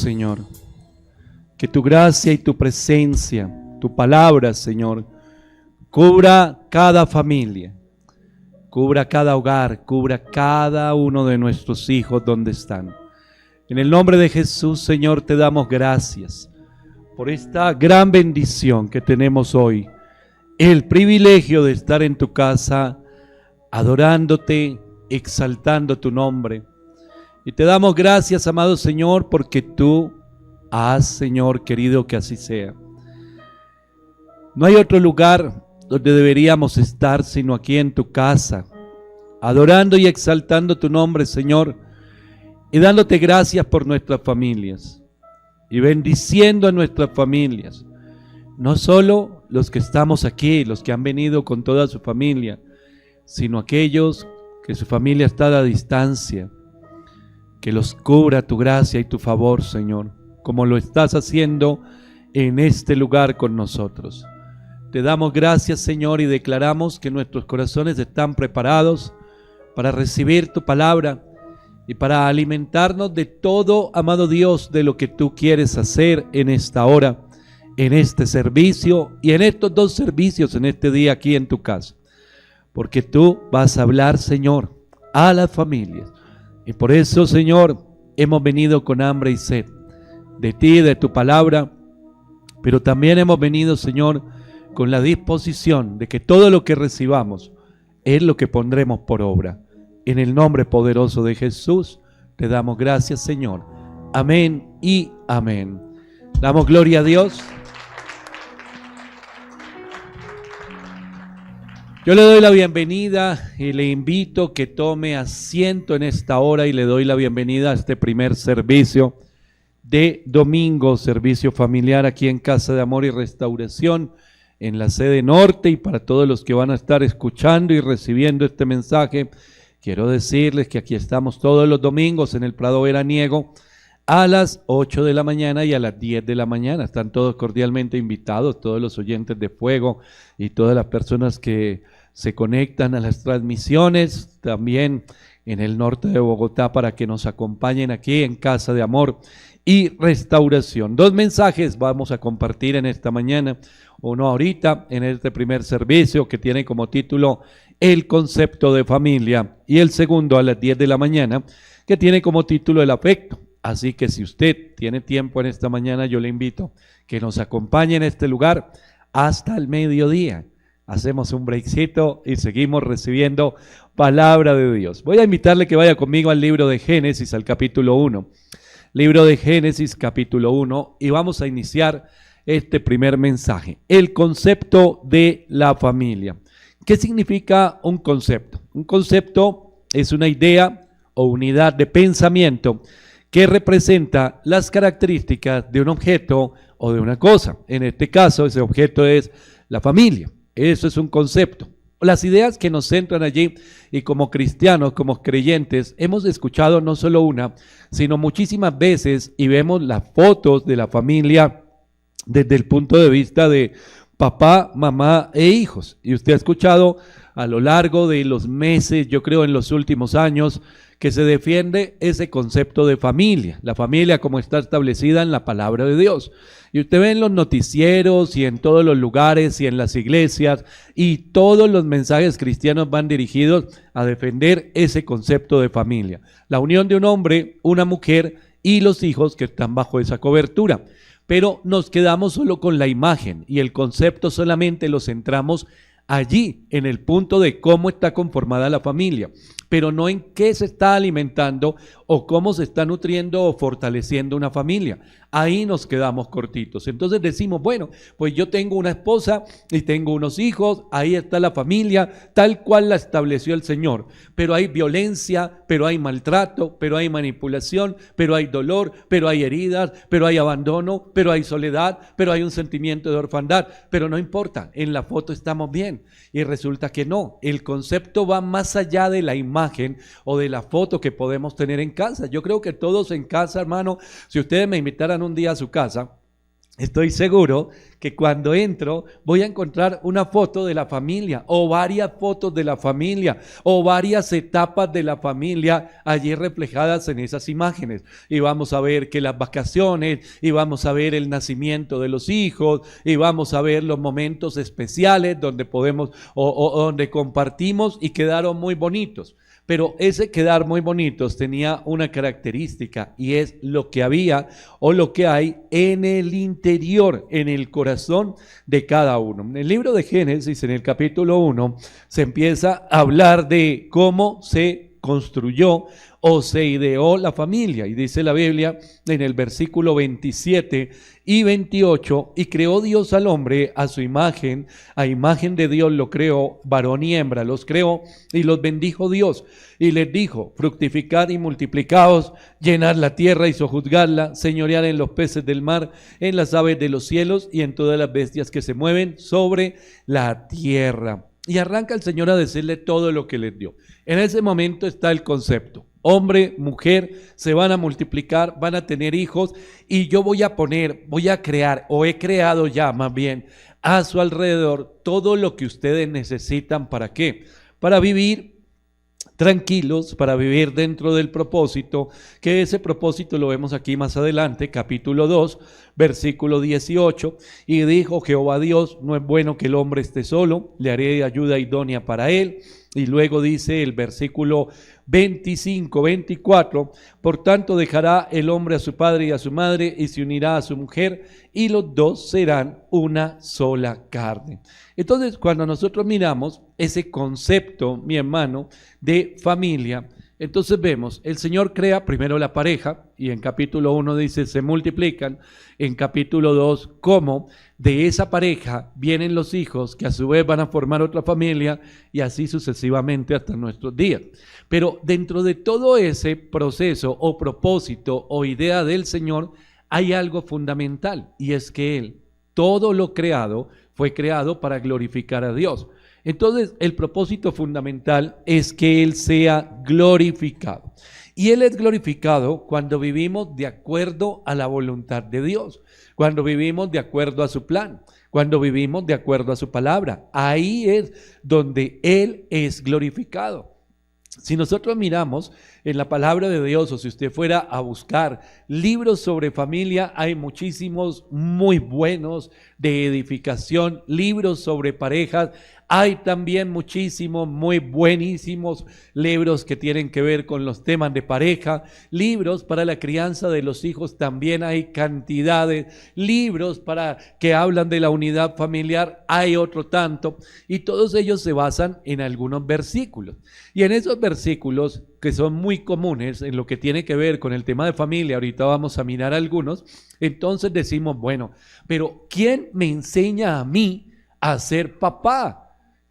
Señor, que tu gracia y tu presencia, tu palabra, Señor, cubra cada familia, cubra cada hogar, cubra cada uno de nuestros hijos donde están. En el nombre de Jesús, Señor, te damos gracias por esta gran bendición que tenemos hoy, el privilegio de estar en tu casa, adorándote, exaltando tu nombre. Y te damos gracias, amado Señor, porque tú has, Señor, querido que así sea. No hay otro lugar donde deberíamos estar sino aquí en tu casa, adorando y exaltando tu nombre, Señor, y dándote gracias por nuestras familias y bendiciendo a nuestras familias, no solo los que estamos aquí, los que han venido con toda su familia, sino aquellos que su familia está a la distancia, que los cubra tu gracia y tu favor, Señor, como lo estás haciendo en este lugar con nosotros. Te damos gracias, Señor, y declaramos que nuestros corazones están preparados para recibir tu palabra y para alimentarnos de todo, amado Dios, de lo que tú quieres hacer en esta hora, en este servicio y en estos dos servicios en este día aquí en tu casa. Porque tú vas a hablar, Señor, a las familias. Y por eso, Señor, hemos venido con hambre y sed de ti, de tu palabra, pero también hemos venido, Señor, con la disposición de que todo lo que recibamos es lo que pondremos por obra. En el nombre poderoso de Jesús, te damos gracias, Señor. Amén y amén. Damos gloria a Dios. Yo le doy la bienvenida y le invito que tome asiento en esta hora y le doy la bienvenida a este primer servicio de domingo, servicio familiar aquí en Casa de Amor y Restauración, en la sede norte, y para todos los que van a estar escuchando y recibiendo este mensaje, quiero decirles que aquí estamos todos los domingos en el Prado Veraniego a las 8 de la mañana y a las 10 de la mañana. Están todos cordialmente invitados, todos los oyentes de Fuego y todas las personas que se conectan a las transmisiones, también en el norte de Bogotá, para que nos acompañen aquí en Casa de Amor y Restauración. Dos mensajes vamos a compartir en esta mañana, uno ahorita en este primer servicio que tiene como título El concepto de familia, y el segundo a las 10 de la mañana que tiene como título El afecto. Así que si usted tiene tiempo en esta mañana, yo le invito que nos acompañe en este lugar hasta el mediodía. Hacemos un breakcito y seguimos recibiendo palabra de Dios. Voy a invitarle que vaya conmigo al libro de Génesis, al capítulo 1. Libro de Génesis, capítulo 1, y vamos a iniciar este primer mensaje. El concepto de la familia. ¿Qué significa un concepto? Un concepto es una idea o unidad de pensamiento que representa las características de un objeto o de una cosa. En este caso, ese objeto es la familia. Eso es un concepto. Las ideas que nos centran allí, y como cristianos, como creyentes, hemos escuchado no solo una, sino muchísimas veces, y vemos las fotos de la familia desde el punto de vista de papá, mamá e hijos. Y usted ha escuchado a lo largo de los meses, yo creo en los últimos años, que se defiende ese concepto de familia, la familia como está establecida en la palabra de Dios. Y usted ve en los noticieros y en todos los lugares y en las iglesias, y todos los mensajes cristianos van dirigidos a defender ese concepto de familia. La unión de un hombre, una mujer y los hijos que están bajo esa cobertura. Pero nos quedamos solo con la imagen y el concepto solamente lo centramos allí, en el punto de cómo está conformada la familia, pero no en qué se está alimentando o cómo se está nutriendo o fortaleciendo una familia. Ahí nos quedamos cortitos. Entonces decimos, bueno, pues yo tengo una esposa y tengo unos hijos, ahí está la familia, tal cual la estableció el Señor. Pero hay violencia, pero hay maltrato, pero hay manipulación, pero hay dolor, pero hay heridas, pero hay abandono, pero hay soledad, pero hay un sentimiento de orfandad. Pero no importa, en la foto estamos bien. Y resulta que no, el concepto va más allá de la imagen o de la foto que podemos tener en casa. Yo creo que todos en casa, hermano, si ustedes me invitaran un día a su casa, estoy seguro que cuando entro voy a encontrar una foto de la familia o varias fotos de la familia o varias etapas de la familia allí reflejadas en esas imágenes. Y vamos a ver que las vacaciones, y vamos a ver el nacimiento de los hijos, y vamos a ver los momentos especiales donde podemos o donde compartimos y quedaron muy bonitos. Pero ese quedar muy bonitos tenía una característica y es lo que había o lo que hay en el interior, en el corazón de cada uno. En el libro de Génesis, en el capítulo 1, se empieza a hablar de cómo se construyó o se ideó la familia. Y dice la Biblia en el versículo 27 y 28, y creó Dios al hombre a su imagen, a imagen de Dios lo creó, varón y hembra los creó, y los bendijo Dios, y les dijo, fructificad y multiplicaos, llenad la tierra y sojuzgadla, señoread en los peces del mar, en las aves de los cielos, y en todas las bestias que se mueven sobre la tierra. Y arranca el Señor a decirle todo lo que les dio. En ese momento está el concepto. Hombre, mujer, se van a multiplicar, van a tener hijos y yo voy a crear, o he creado ya más bien, a su alrededor todo lo que ustedes necesitan. ¿Para qué? Para vivir tranquilos, para vivir dentro del propósito, que ese propósito lo vemos aquí más adelante, capítulo 2, versículo 18, y dijo Jehová Dios, no es bueno que el hombre esté solo, le haré ayuda idónea para él. Y luego dice el versículo 25, 24, por tanto dejará el hombre a su padre y a su madre y se unirá a su mujer y los dos serán una sola carne. Entonces, cuando nosotros miramos ese concepto, mi hermano, de familia, entonces vemos, el Señor crea primero la pareja y en capítulo 1 dice se multiplican, en capítulo 2 cómo de esa pareja vienen los hijos que a su vez van a formar otra familia y así sucesivamente hasta nuestros días. Pero dentro de todo ese proceso o propósito o idea del Señor hay algo fundamental y es que Él, todo lo creado, fue creado para glorificar a Dios. Entonces, el propósito fundamental es que Él sea glorificado. Y Él es glorificado cuando vivimos de acuerdo a la voluntad de Dios, cuando vivimos de acuerdo a su plan, cuando vivimos de acuerdo a su palabra. Ahí es donde Él es glorificado. Si nosotros miramos en la palabra de Dios o si usted fuera a buscar libros sobre familia, hay muchísimos muy buenos de edificación, libros sobre parejas, hay también muchísimos muy buenísimos libros que tienen que ver con los temas de pareja, libros para la crianza de los hijos, también hay cantidades, libros para que hablan de la unidad familiar, hay otro tanto, y todos ellos se basan en algunos versículos. Y en esos versículos que son muy comunes en lo que tiene que ver con el tema de familia, ahorita vamos a mirar algunos, entonces decimos, bueno, pero ¿quién me enseña a mí a ser papá?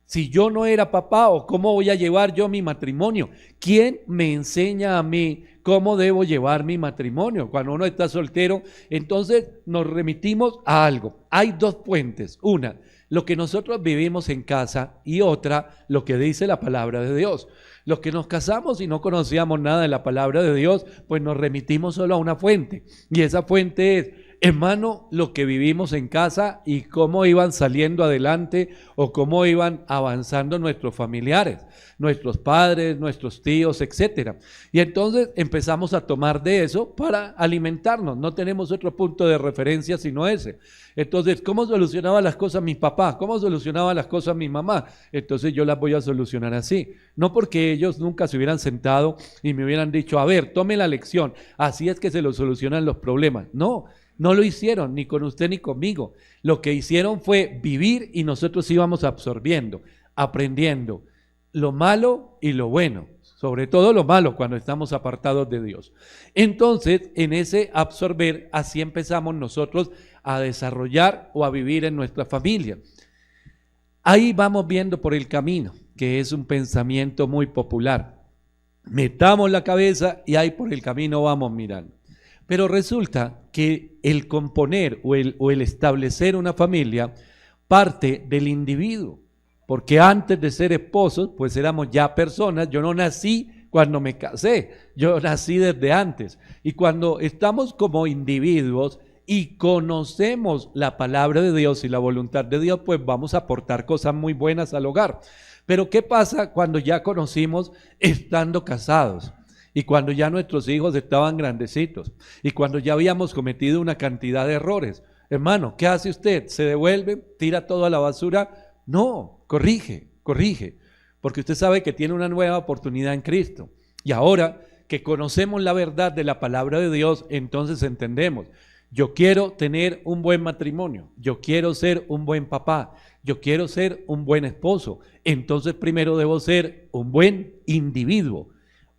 Si yo no era papá, ¿o cómo voy a llevar yo mi matrimonio? ¿Quién me enseña a mí cómo debo llevar mi matrimonio? Cuando uno está soltero, entonces nos remitimos a algo. Hay dos fuentes. Una, lo que nosotros vivimos en casa y otra, lo que dice la palabra de Dios. Los que nos casamos y no conocíamos nada de la palabra de Dios, pues nos remitimos solo a una fuente. Y esa fuente es, hermano, lo que vivimos en casa y cómo iban saliendo adelante o cómo iban avanzando nuestros familiares, nuestros padres, nuestros tíos, etcétera. Y entonces empezamos a tomar de eso para alimentarnos. No tenemos otro punto de referencia sino ese. Entonces, ¿cómo solucionaba las cosas mi papá? ¿Cómo solucionaba las cosas mi mamá? Entonces yo las voy a solucionar así. No porque ellos nunca se hubieran sentado y me hubieran dicho, a ver, tome la lección, así es que se lo solucionan los problemas. No. No lo hicieron ni con usted ni conmigo. Lo que hicieron fue vivir y nosotros íbamos absorbiendo, aprendiendo lo malo y lo bueno, sobre todo lo malo cuando estamos apartados de Dios. Entonces, en ese absorber, así empezamos nosotros a desarrollar o a vivir en nuestra familia. Ahí vamos viendo por el camino, que es un pensamiento muy popular. Metamos la cabeza y ahí por el camino vamos mirando. Pero resulta que el componer o el establecer una familia parte del individuo, porque antes de ser esposos, pues éramos ya personas. Yo no nací cuando me casé, yo nací desde antes. Y cuando estamos como individuos, y conocemos la palabra de Dios y la voluntad de Dios, pues vamos a aportar cosas muy buenas al hogar. Pero ¿qué pasa cuando ya conocimos estando casados? Y cuando ya nuestros hijos estaban grandecitos, y cuando ya habíamos cometido una cantidad de errores. Hermano, ¿qué hace usted? ¿Se devuelve? ¿Tira todo a la basura? No, corrige, porque usted sabe que tiene una nueva oportunidad en Cristo. Y ahora que conocemos la verdad de la palabra de Dios, entonces entendemos. Yo quiero tener un buen matrimonio, yo quiero ser un buen papá, yo quiero ser un buen esposo. Entonces primero debo ser un buen individuo,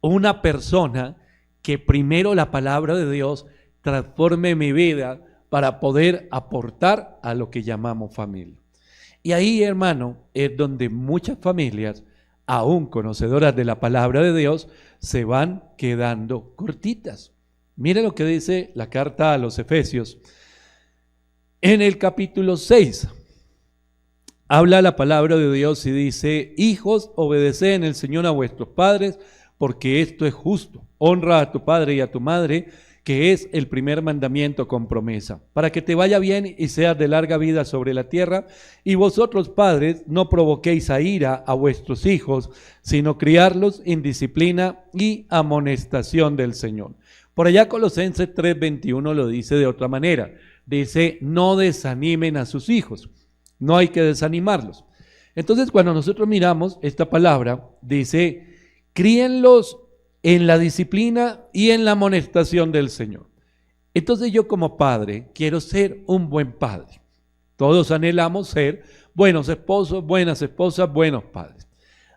una persona que primero la palabra de Dios transforme mi vida para poder aportar a lo que llamamos familia. Y ahí, hermano, es donde muchas familias, aún conocedoras de la palabra de Dios, se van quedando cortitas. Mire lo que dice la carta a los Efesios. En el capítulo 6, habla la palabra de Dios y dice: hijos, obedeced en el Señor a vuestros padres, porque esto es justo. Honra a tu padre y a tu madre, que es el primer mandamiento con promesa, para que te vaya bien y seas de larga vida sobre la tierra. Y vosotros, padres, no provoquéis a ira a vuestros hijos, sino criarlos en disciplina y amonestación del Señor. Por allá Colosenses 3:21 lo dice de otra manera. Dice: no desanimen a sus hijos. No hay que desanimarlos. Entonces, cuando nosotros miramos esta palabra, dice: críenlos en la disciplina y en la amonestación del Señor. Entonces yo como padre quiero ser un buen padre. Todos anhelamos ser buenos esposos, buenas esposas, buenos padres.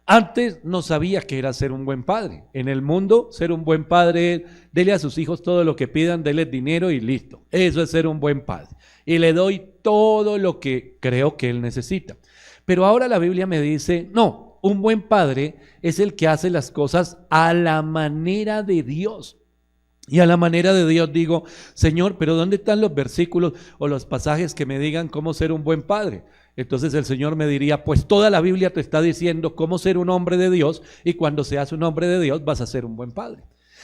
Antes no sabía qué era ser un buen padre. En el mundo, ser un buen padre, dele a sus hijos todo lo que pidan, dele dinero y listo. Eso es ser un buen padre. Y le doy todo lo que creo que él necesita. Pero ahora la Biblia me dice: no, un buen padre es el que hace las cosas a la manera de Dios. Y a la manera de Dios digo: Señor, pero ¿dónde están los versículos o los pasajes que me digan cómo ser un buen padre? Entonces el Señor me diría: pues toda la Biblia te está diciendo cómo ser un hombre de Dios, y cuando seas un hombre de Dios vas a ser un buen padre.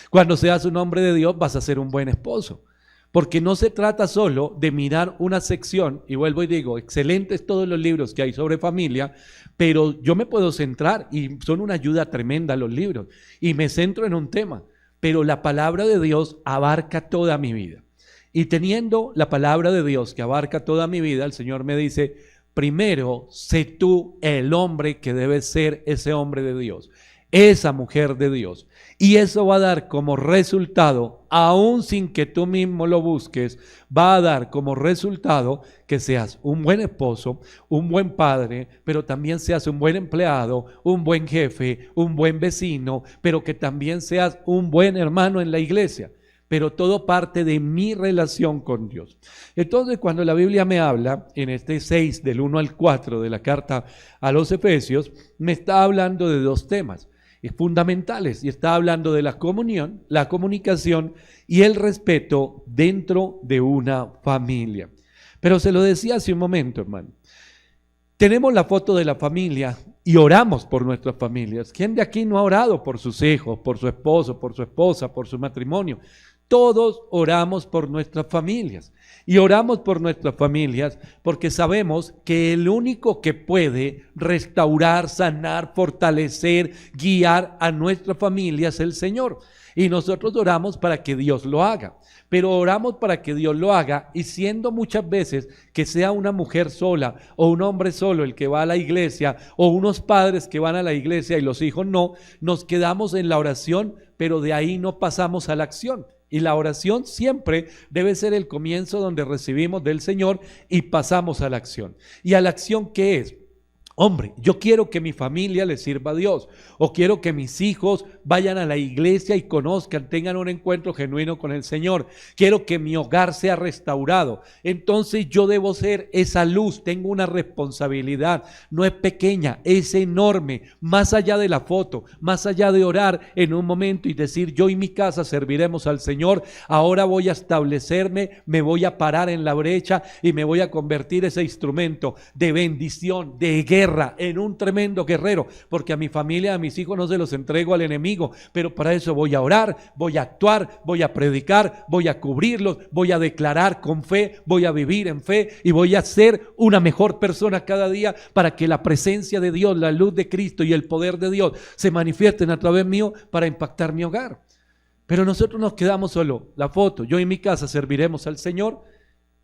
Cuando seas un hombre de Dios vas a ser un buen esposo. Porque no se trata solo de mirar una sección, y vuelvo y digo, excelentes todos los libros que hay sobre familia, pero yo me puedo centrar, y son una ayuda tremenda los libros, y me centro en un tema, pero la palabra de Dios abarca toda mi vida. Y teniendo la palabra de Dios que abarca toda mi vida, el Señor me dice: primero, sé tú el hombre que debe ser ese hombre de Dios, esa mujer de Dios. Y eso va a dar como resultado, aún sin que tú mismo lo busques, va a dar como resultado que seas un buen esposo, un buen padre, pero también seas un buen empleado, un buen jefe, un buen vecino, pero que también seas un buen hermano en la iglesia. Pero todo parte de mi relación con Dios. Entonces, cuando la Biblia me habla, en este 6, del 1 al 4 de la carta a los Efesios, me está hablando de dos temas fundamentales, y está hablando de la comunión, la comunicación y el respeto dentro de una familia. Pero se lo decía hace un momento, hermano, tenemos la foto de la familia y oramos por nuestras familias. ¿Quién de aquí no ha orado por sus hijos, por su esposo, por su esposa, por su matrimonio? Todos oramos por nuestras familias, y oramos por nuestras familias porque sabemos que el único que puede restaurar, sanar, fortalecer, guiar a nuestra familia es el Señor, y nosotros oramos para que Dios lo haga. Pero oramos para que Dios lo haga, y siendo muchas veces que sea una mujer sola o un hombre solo el que va a la iglesia, o unos padres que van a la iglesia y los hijos no, nos quedamos en la oración, pero de ahí no pasamos a la acción. Y la oración siempre debe ser el comienzo donde recibimos del Señor y pasamos a la acción. ¿Y a la acción qué es? Hombre, yo quiero que mi familia le sirva a Dios, o quiero que mis hijos vayan a la iglesia y conozcan, tengan un encuentro genuino con el Señor. Quiero que mi hogar sea restaurado. Entonces yo debo ser esa luz, tengo una responsabilidad, no es pequeña, es enorme, más allá de la foto, más allá de orar en un momento y decir: yo y mi casa serviremos al Señor. Ahora voy a establecerme, me voy a parar en la brecha y me voy a convertir ese instrumento de bendición, de guerra, guerra, en un tremendo guerrero, porque a mi familia, a mis hijos no se los entrego al enemigo, pero para eso voy a orar, voy a actuar, voy a predicar, voy a cubrirlos, voy a declarar con fe, voy a vivir en fe y voy a ser una mejor persona cada día para que la presencia de Dios, la luz de Cristo y el poder de Dios se manifiesten a través mío para impactar mi hogar. Pero nosotros nos quedamos solo, la foto, yo en mi casa serviremos al Señor,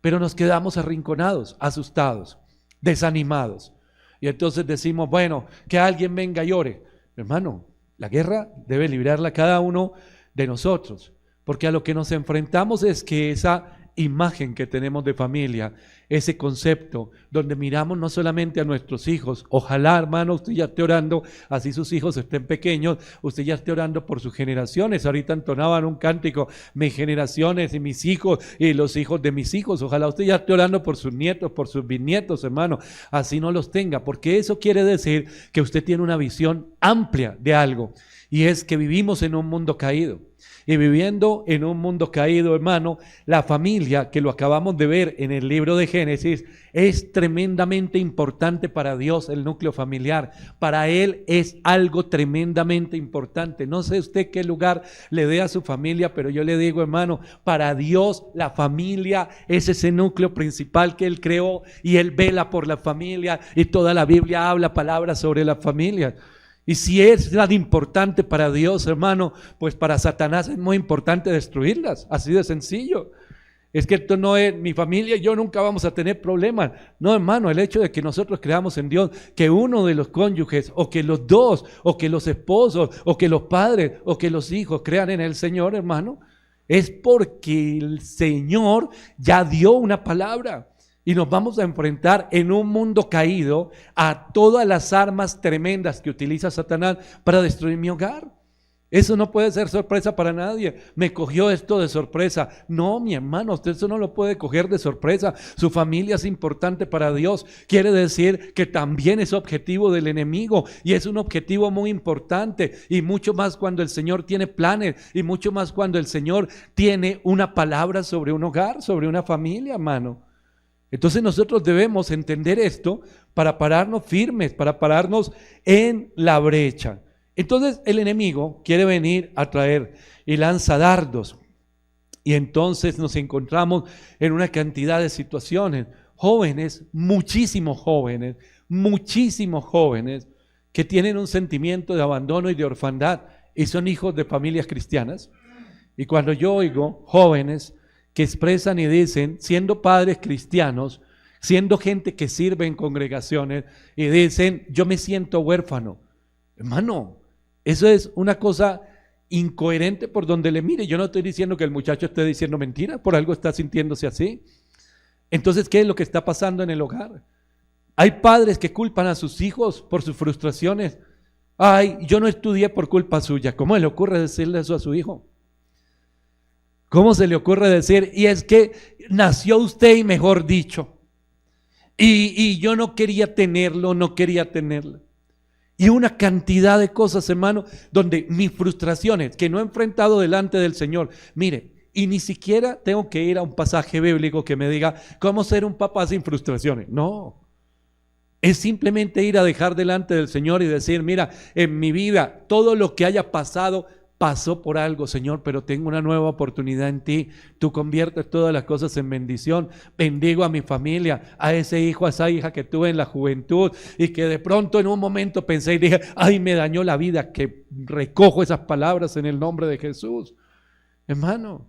pero nos quedamos arrinconados, asustados, desanimados. Y entonces decimos, bueno, que alguien venga y ore. Hermano, la guerra debe librarla cada uno de nosotros, porque a lo que nos enfrentamos es que esa imagen que tenemos de familia, ese concepto donde miramos no solamente a nuestros hijos, ojalá, hermano, usted ya esté orando, así sus hijos estén pequeños, usted ya esté orando por sus generaciones. Ahorita entonaban un cántico, mis generaciones y mis hijos y los hijos de mis hijos, ojalá usted ya esté orando por sus nietos, por sus bisnietos, hermano, así no los tenga, porque eso quiere decir que usted tiene una visión amplia de algo, y es que vivimos en un mundo caído. Y viviendo en un mundo caído, hermano, la familia, que lo acabamos de ver en el libro de Génesis, es tremendamente importante para Dios, el núcleo familiar. Para Él es algo tremendamente importante. No sé usted qué lugar le dé a su familia, pero yo le digo, hermano, para Dios la familia es ese núcleo principal que Él creó, y Él vela por la familia, y toda la Biblia habla palabras sobre la familia. Y si es tan importante para Dios, hermano, pues para Satanás es muy importante destruirlas, así de sencillo. Es que esto no es, mi familia y yo nunca vamos a tener problemas. No, hermano, el hecho de que nosotros creamos en Dios, que uno de los cónyuges, o que los dos, o que los esposos, o que los padres, o que los hijos crean en el Señor, hermano, es porque el Señor ya dio una palabra. Y nos vamos a enfrentar en un mundo caído a todas las armas tremendas que utiliza Satanás para destruir mi hogar. Eso no puede ser sorpresa para nadie. Me cogió esto de sorpresa. No, mi hermano, usted eso no lo puede coger de sorpresa. Su familia es importante para Dios. Quiere decir que también es objetivo del enemigo, y es un objetivo muy importante, y mucho más cuando el Señor tiene planes, y mucho más cuando el Señor tiene una palabra sobre un hogar, sobre una familia, hermano. Entonces nosotros debemos entender esto para pararnos firmes, para pararnos en la brecha. Entonces el enemigo quiere venir a traer y lanza dardos. Y entonces nos encontramos en una cantidad de situaciones. Jóvenes, muchísimos jóvenes que tienen un sentimiento de abandono y de orfandad y son hijos de familias cristianas. Y cuando yo oigo jóvenes que expresan y dicen, siendo padres cristianos, siendo gente que sirve en congregaciones, y dicen, yo me siento huérfano. Hermano, eso es una cosa incoherente por donde le mire. Yo no estoy diciendo que el muchacho esté diciendo mentiras, por algo está sintiéndose así. Entonces, ¿qué es lo que está pasando en el hogar? Hay padres que culpan a sus hijos por sus frustraciones. Ay, yo no estudié por culpa suya. ¿Cómo le ocurre decirle eso a su hijo? ¿Cómo se le ocurre decir? Y es que nació usted, y mejor dicho, y yo no quería tenerlo, no quería tenerla. Y una cantidad de cosas, hermano, donde mis frustraciones que no he enfrentado delante del Señor, mire, y ni siquiera tengo que ir a un pasaje bíblico que me diga cómo ser un papá sin frustraciones. No, es simplemente ir a dejar delante del Señor y decir, mira, en mi vida todo lo que haya pasado pasó por algo, Señor, pero tengo una nueva oportunidad en ti. Tú conviertes todas las cosas en bendición. Bendigo a mi familia, a ese hijo, a esa hija que tuve en la juventud y que de pronto en un momento pensé y dije, ay, me dañó la vida, que recojo esas palabras en el nombre de Jesús. Hermano,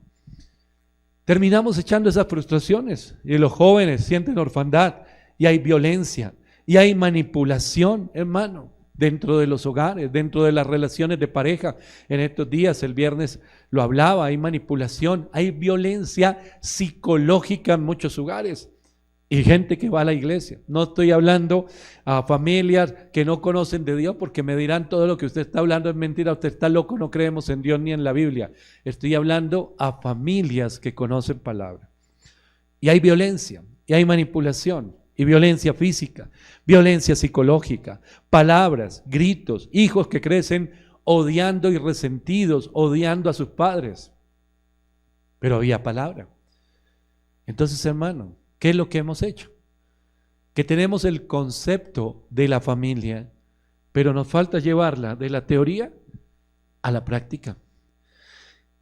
terminamos echando esas frustraciones y los jóvenes sienten orfandad y hay violencia y hay manipulación, hermano, dentro de los hogares, dentro de las relaciones de pareja. En estos días, el viernes lo hablaba, hay manipulación, hay violencia psicológica en muchos hogares y gente que va a la iglesia. No estoy hablando a familias que no conocen de Dios, porque me dirán todo lo que usted está hablando es mentira, usted está loco, no creemos en Dios ni en la Biblia. Estoy hablando a familias que conocen palabra. Y hay violencia, y hay manipulación, y violencia física, violencia psicológica, palabras, gritos, hijos que crecen odiando y resentidos, odiando a sus padres. Pero había palabra. Entonces, hermano, ¿qué es lo que hemos hecho? que tenemos el concepto de la familia, pero nos falta llevarla de la teoría a la práctica.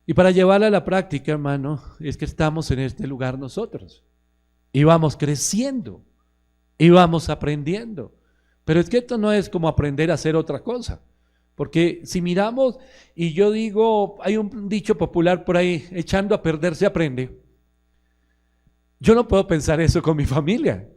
Y para llevarla a la práctica, hermano, es que estamos en este lugar nosotros. Y vamos creciendo, y vamos aprendiendo. Pero es que esto no es como aprender a hacer otra cosa. Porque si miramos, y yo digo, hay un dicho popular por ahí, echando a perder se aprende. Yo no puedo pensar eso con mi familia.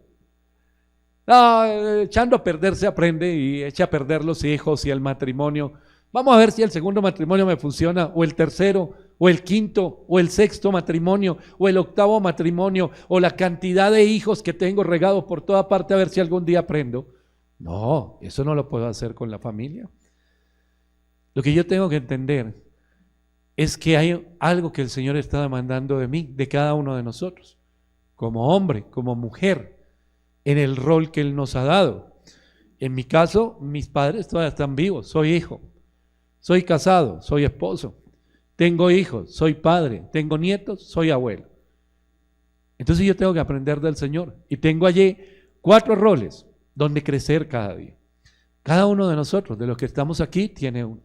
No, echando a perder se aprende y echa a perder los hijos y el matrimonio. Vamos a ver si el segundo matrimonio me funciona, o el tercero, o el quinto, o el sexto matrimonio, o el octavo matrimonio, o la cantidad de hijos que tengo regados por toda parte, a ver si algún día aprendo. No, eso no lo puedo hacer con la familia. Lo que yo tengo que entender es que hay algo que el Señor está demandando de mí, de cada uno de nosotros, como hombre, como mujer, en el rol que Él nos ha dado. En mi caso, mis padres todavía están vivos, soy hijo, soy casado, soy esposo, tengo hijos, soy padre, tengo nietos, soy abuelo. Entonces yo tengo que aprender del Señor y tengo allí 4 roles donde crecer cada día. Cada uno de nosotros, de los que estamos aquí, tiene uno.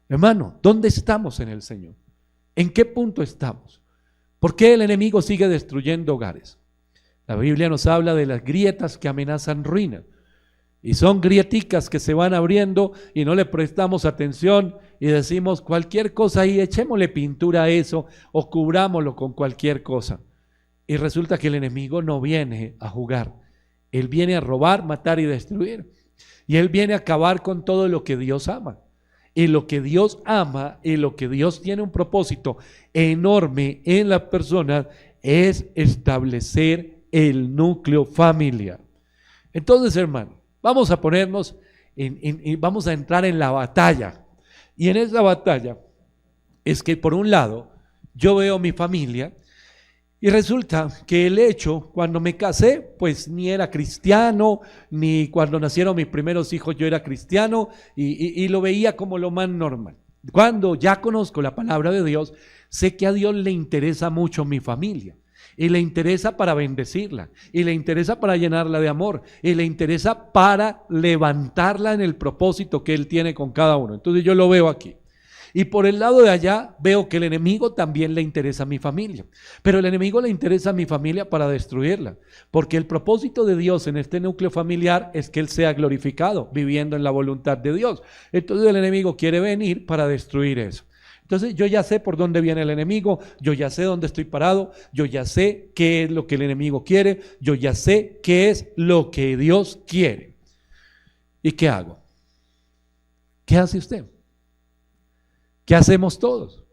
Hermano, ¿dónde estamos en el Señor? ¿En qué punto estamos? ¿Por qué el enemigo sigue destruyendo hogares? La Biblia nos habla de las grietas que amenazan ruina. Y son grieticas que se van abriendo y no le prestamos atención y decimos cualquier cosa ahí, echémosle pintura a eso o cubrámoslo con cualquier cosa. Y resulta que el enemigo no viene a jugar. Él viene a robar, matar y destruir. Y Él viene a acabar con todo lo que Dios ama. Y lo que Dios ama y lo que Dios tiene un propósito enorme en las personas es establecer el núcleo familiar. Entonces, hermano, vamos a ponernos, vamos a entrar en la batalla. Y en esa batalla es que por un lado yo veo mi familia y resulta que el hecho, cuando me casé, pues ni era cristiano, ni cuando nacieron mis primeros hijos yo era cristiano y lo veía como lo más normal. Cuando ya conozco la palabra de Dios, sé que a Dios le interesa mucho mi familia. Y le interesa para bendecirla, y le interesa para llenarla de amor, y le interesa para levantarla en el propósito que Él tiene con cada uno. Entonces yo lo veo aquí. Y por el lado de allá veo que el enemigo también le interesa a mi familia. Pero el enemigo le interesa a mi familia para destruirla. Porque el propósito de Dios en este núcleo familiar es que Él sea glorificado, viviendo en la voluntad de Dios. Entonces el enemigo quiere venir para destruir eso. Entonces yo ya sé por dónde viene el enemigo, yo ya sé dónde estoy parado, yo ya sé qué es lo que el enemigo quiere, yo ya sé qué es lo que Dios quiere. ¿Y qué hago? ¿Qué hace usted? ¿Qué hacemos todos?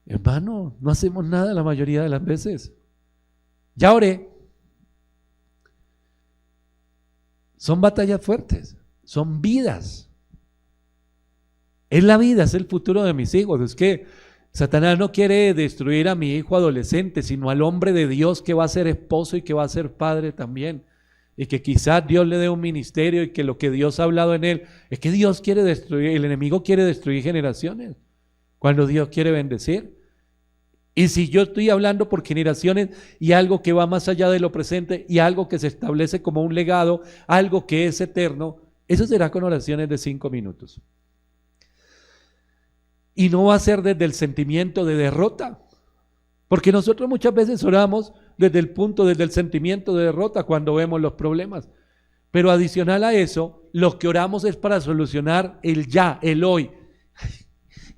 Hermano, no hacemos nada la mayoría de las veces. Ya oré. Son batallas fuertes, son vidas. Es la vida, es el futuro de mis hijos. Es que Satanás no quiere destruir a mi hijo adolescente, sino al hombre de Dios que va a ser esposo y que va a ser padre también. Y que quizás Dios le dé un ministerio y que lo que Dios ha hablado en él, es que Dios quiere destruir, el enemigo quiere destruir generaciones, cuando Dios quiere bendecir. Y si yo estoy hablando por generaciones y algo que va más allá de lo presente y algo que se establece como un legado, algo que es eterno, eso será con oraciones de 5 minutos. Y no va a ser desde el sentimiento de derrota, porque nosotros muchas veces oramos desde el sentimiento de derrota cuando vemos los problemas. Pero adicional a eso, lo que oramos es para solucionar el ya, el hoy.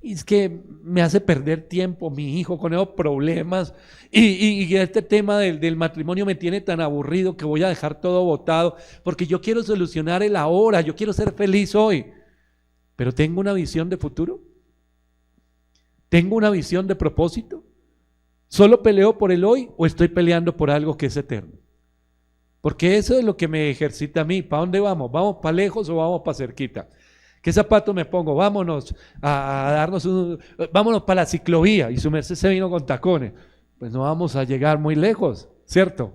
Y es que me hace perder tiempo mi hijo con esos problemas y este tema del matrimonio me tiene tan aburrido que voy a dejar todo botado porque yo quiero solucionar el ahora, yo quiero ser feliz hoy. Pero ¿tengo una visión de futuro? ¿Tengo una visión de propósito? ¿Solo peleo por el hoy o estoy peleando por algo que es eterno? Porque eso es lo que me ejercita a mí. ¿Para dónde vamos? ¿Vamos para lejos o vamos para cerquita? ¿Qué zapato me pongo? Vámonos vámonos para la ciclovía. Y su merced se vino con tacones. Pues no vamos a llegar muy lejos, ¿cierto?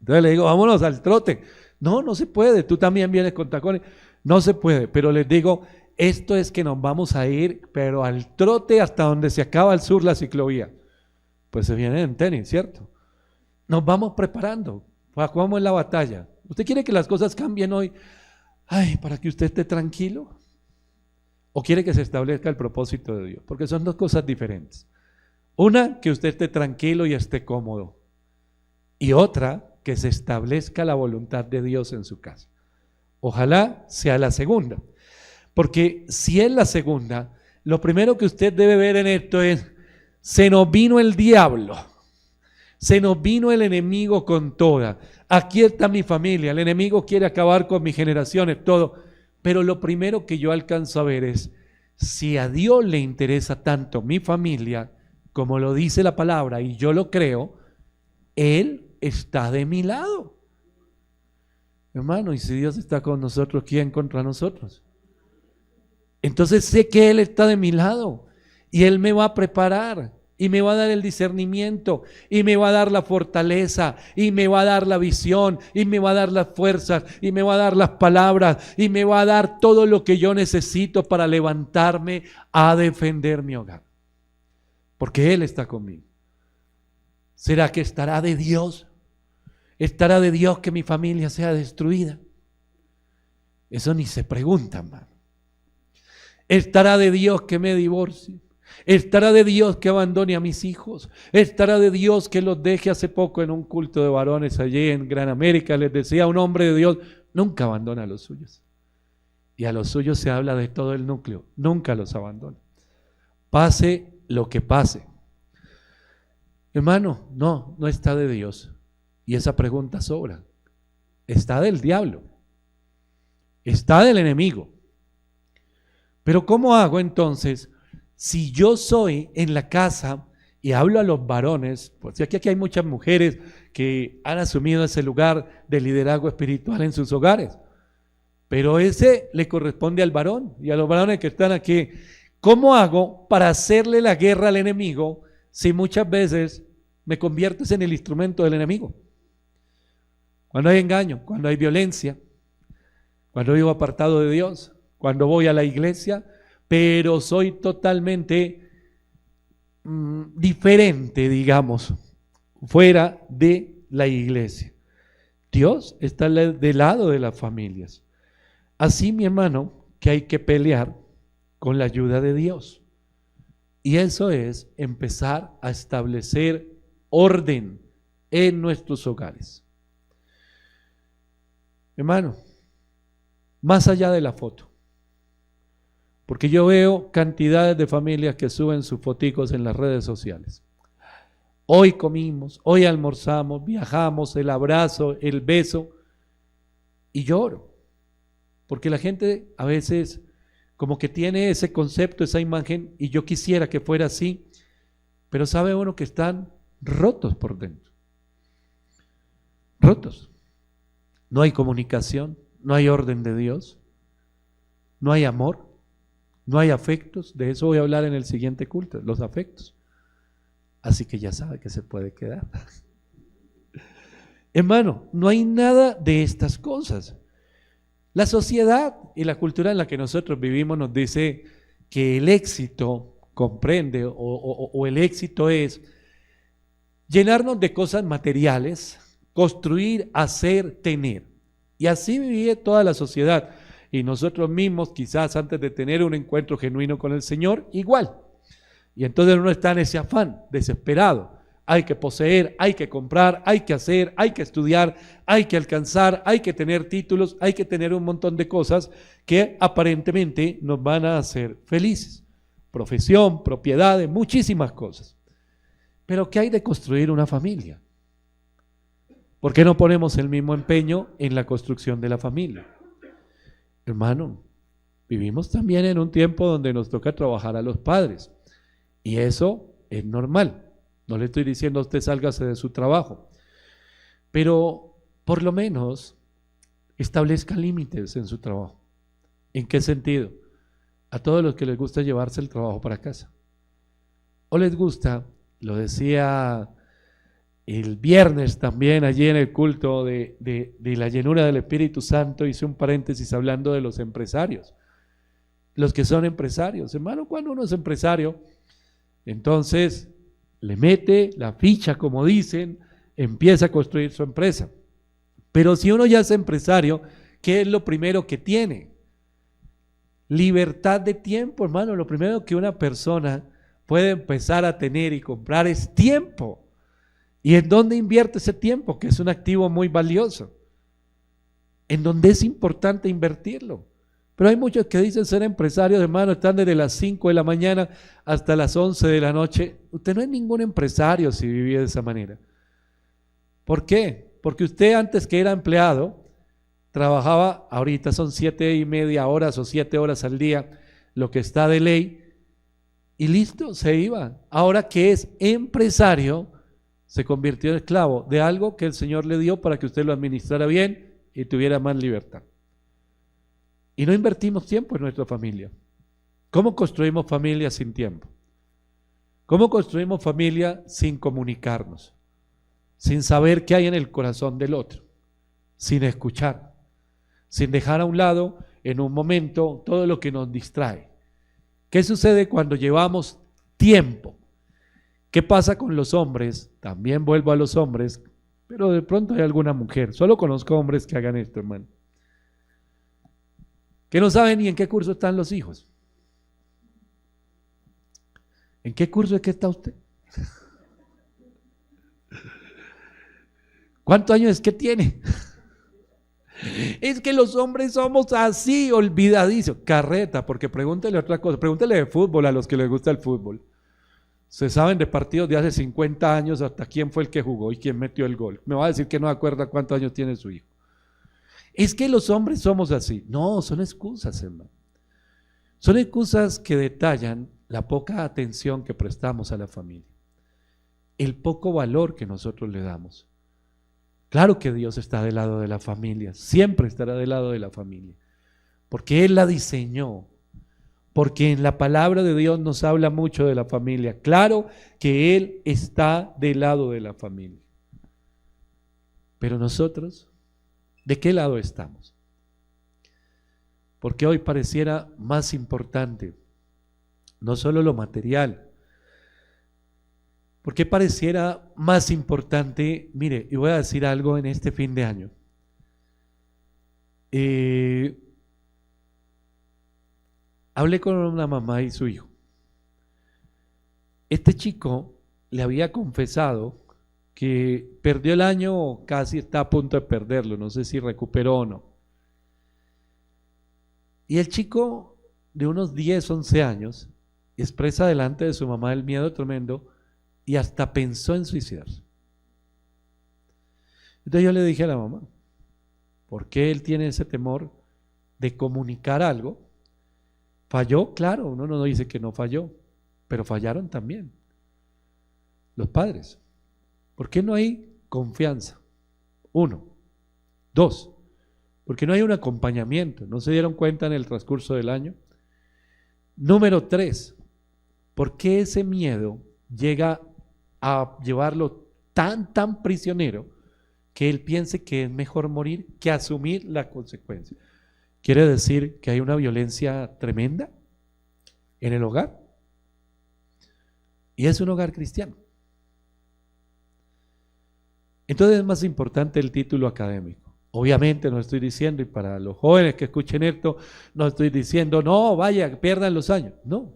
Entonces le digo, vámonos al trote. No, no se puede. Tú también vienes con tacones. No se puede. Pero les digo, esto es que nos vamos a ir, pero al trote hasta donde se acaba al sur la ciclovía. Pues se viene en tenis, ¿cierto? Nos vamos preparando. ¿Cómo es la batalla? ¿Usted quiere que las cosas cambien hoy? Ay, para que usted esté tranquilo. ¿O quiere que se establezca el propósito de Dios? Porque son dos cosas diferentes. Una, que usted esté tranquilo y esté cómodo. Y otra, que se establezca la voluntad de Dios en su casa. Ojalá sea la segunda. Porque si es la segunda, lo primero que usted debe ver en esto es, se nos vino el diablo. Se nos vino el enemigo con toda. Aquí está mi familia. El enemigo quiere acabar con mis generaciones, todo. Pero lo primero que yo alcanzo a ver es, si a Dios le interesa tanto mi familia, como lo dice la palabra, y yo lo creo, Él está de mi lado. Hermano, y si Dios está con nosotros, ¿quién contra nosotros? Entonces sé que Él está de mi lado y Él me va a preparar y me va a dar el discernimiento y me va a dar la fortaleza y me va a dar la visión y me va a dar las fuerzas y me va a dar las palabras y me va a dar todo lo que yo necesito para levantarme a defender mi hogar, porque Él está conmigo. ¿Será que estará de Dios? ¿Estará de Dios que mi familia sea destruida? Eso ni se pregunta, hermano. ¿Estará de Dios que me divorcie? ¿Estará de Dios que abandone a mis hijos? ¿Estará de Dios que los deje? Hace poco en un culto de varones allí en Gran América les decía, un hombre de Dios nunca abandona a los suyos. Y a los suyos se habla de todo el núcleo, nunca los abandona. Pase lo que pase. Hermano, no está de Dios. Y esa pregunta sobra. Está del diablo. Está del enemigo. Pero ¿cómo hago entonces si yo soy en la casa y hablo a los varones? Pues aquí hay muchas mujeres que han asumido ese lugar de liderazgo espiritual en sus hogares. Pero ese le corresponde al varón y a los varones que están aquí. ¿Cómo hago para hacerle la guerra al enemigo si muchas veces me conviertes en el instrumento del enemigo? Cuando hay engaño, cuando hay violencia, cuando vivo apartado de Dios, cuando voy a la iglesia, pero soy totalmente diferente, digamos, fuera de la iglesia. Dios está del lado de las familias. Así, mi hermano, que hay que pelear con la ayuda de Dios. Y eso es empezar a establecer orden en nuestros hogares. Hermano, más allá de la foto, porque yo veo cantidades de familias que suben sus foticos en las redes sociales. Hoy comimos, hoy almorzamos, viajamos, el abrazo, el beso, y lloro, porque la gente a veces como que tiene ese concepto, esa imagen, y yo quisiera que fuera así, pero sabe uno que están rotos por dentro, rotos. No hay comunicación, no hay orden de Dios, no hay amor, no hay afectos. De eso voy a hablar en el siguiente culto, los afectos. Así que ya sabe que se puede quedar. Hermano, no hay nada de estas cosas. La sociedad y la cultura en la que nosotros vivimos nos dice que el éxito comprende o el éxito es llenarnos de cosas materiales, construir, hacer, tener. Y así vivía toda la sociedad. Y nosotros mismos, quizás antes de tener un encuentro genuino con el Señor, igual. Y entonces uno está en ese afán, desesperado. Hay que poseer, hay que comprar, hay que hacer, hay que estudiar, hay que alcanzar, hay que tener títulos, hay que tener un montón de cosas que aparentemente nos van a hacer felices. Profesión, propiedades, muchísimas cosas. Pero ¿qué hay de construir una familia? ¿Por qué no ponemos el mismo empeño en la construcción de la familia? Hermano, vivimos también en un tiempo donde nos toca trabajar a los padres. Y eso es normal. No le estoy diciendo a usted sálgase de su trabajo. Pero por lo menos establezca límites en su trabajo. ¿En qué sentido? A todos los que les gusta llevarse el trabajo para casa. O les gusta, lo decía el viernes también allí en el culto de la llenura del Espíritu Santo, hice un paréntesis hablando de los empresarios. Los que son empresarios, hermano, cuando uno es empresario, entonces le mete la ficha, como dicen, empieza a construir su empresa. Pero si uno ya es empresario, ¿qué es lo primero que tiene? Libertad de tiempo, hermano. Lo primero que una persona puede empezar a tener y comprar es tiempo. ¿Y en dónde invierte ese tiempo? Que es un activo muy valioso. En donde es importante invertirlo. Pero hay muchos que dicen ser empresarios, hermano, están desde las 5 de la mañana hasta las 11 de la noche. Usted no es ningún empresario si vivía de esa manera. ¿Por qué? Porque usted antes que era empleado, trabajaba, ahorita son 7:30 horas o 7 horas al día, lo que está de ley, y listo, se iba. Ahora que es empresario, se convirtió en esclavo de algo que el Señor le dio para que usted lo administrara bien y tuviera más libertad. Y no invertimos tiempo en nuestra familia. ¿Cómo construimos familia sin tiempo? ¿Cómo construimos familia sin comunicarnos? Sin saber qué hay en el corazón del otro, sin escuchar, sin dejar a un lado en un momento todo lo que nos distrae. ¿Qué sucede cuando llevamos tiempo? ¿Qué pasa con los hombres? También vuelvo a los hombres, pero de pronto hay alguna mujer. Solo conozco hombres que hagan esto, hermano. Que no saben ni en qué curso están los hijos. ¿En qué curso es que está usted? ¿Cuántos años es que tiene? Es que los hombres somos así, olvidadizos. Carreta, porque pregúntele otra cosa. Pregúntele de fútbol a los que les gusta el fútbol. Se saben de partidos de hace 50 años hasta quién fue el que jugó y quién metió el gol. Me va a decir que no acuerda cuántos años tiene su hijo. Es que los hombres somos así. No, son excusas, hermano. Son excusas que detallan la poca atención que prestamos a la familia, el poco valor que nosotros le damos. Claro que Dios está del lado de la familia, siempre estará del lado de la familia, porque Él la diseñó, porque en la palabra de Dios nos habla mucho de la familia. Claro que Él está del lado de la familia. Pero nosotros, ¿de qué lado estamos? Porque hoy pareciera más importante, no solo lo material, porque pareciera más importante, mire, y voy a decir algo en este fin de año. Hablé con una mamá y su hijo. Este chico le había confesado que perdió el año o casi está a punto de perderlo, no sé si recuperó o no. Y el chico de unos 10, 11 años expresa delante de su mamá el miedo tremendo y hasta pensó en suicidarse. Entonces yo le dije a la mamá, ¿por qué él tiene ese temor de comunicar algo? ¿Falló? Claro, uno no dice que no falló, pero fallaron también los padres. ¿Por qué no hay confianza? 1. 2, porque no hay un acompañamiento, no se dieron cuenta en el transcurso del año. Número 3, ¿por qué ese miedo llega a llevarlo tan prisionero que él piense que es mejor morir que asumir la consecuencia? ¿Quiere decir que hay una violencia tremenda en el hogar? Y es un hogar cristiano. Entonces es más importante el título académico. Obviamente no estoy diciendo, y para los jóvenes que escuchen esto, no estoy diciendo, no, vaya, pierdan los años. No.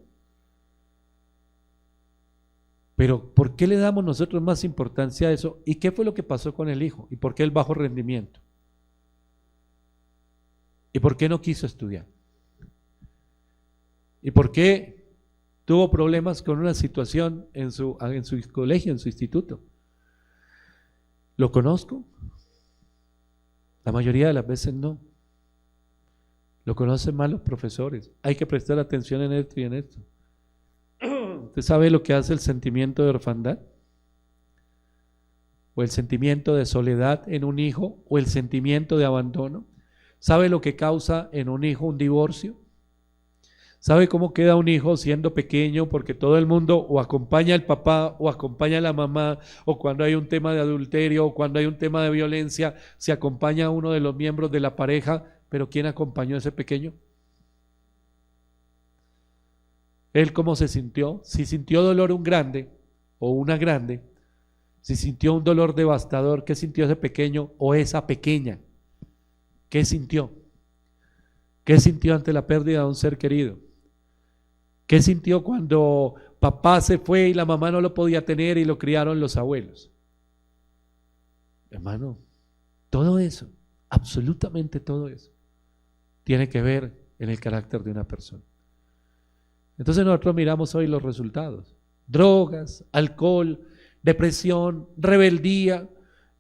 Pero ¿por qué le damos nosotros más importancia a eso? ¿Y qué fue lo que pasó con el hijo? ¿Y por qué el bajo rendimiento? ¿Y por qué no quiso estudiar? ¿Y por qué tuvo problemas con una situación en su colegio, en su instituto? ¿Lo conozco? La mayoría de las veces no. Lo conocen mal los profesores. Hay que prestar atención en esto y en esto. ¿Usted sabe lo que hace el sentimiento de orfandad? ¿O el sentimiento de soledad en un hijo? ¿O el sentimiento de abandono? ¿Sabe lo que causa en un hijo un divorcio? ¿Sabe cómo queda un hijo siendo pequeño? Porque todo el mundo o acompaña al papá o acompaña a la mamá, o cuando hay un tema de adulterio o cuando hay un tema de violencia, se acompaña a uno de los miembros de la pareja, pero ¿quién acompañó a ese pequeño? ¿Él cómo se sintió? Si sintió dolor un grande o una grande, Si sintió un dolor devastador, ¿qué sintió ese pequeño o esa pequeña? ¿Qué sintió? ¿Qué sintió ante la pérdida de un ser querido? ¿Qué sintió cuando papá se fue y la mamá no lo podía tener y lo criaron los abuelos? Hermano, todo eso, absolutamente todo eso, tiene que ver en el carácter de una persona. Entonces nosotros miramos hoy los resultados: drogas, alcohol, depresión, rebeldía.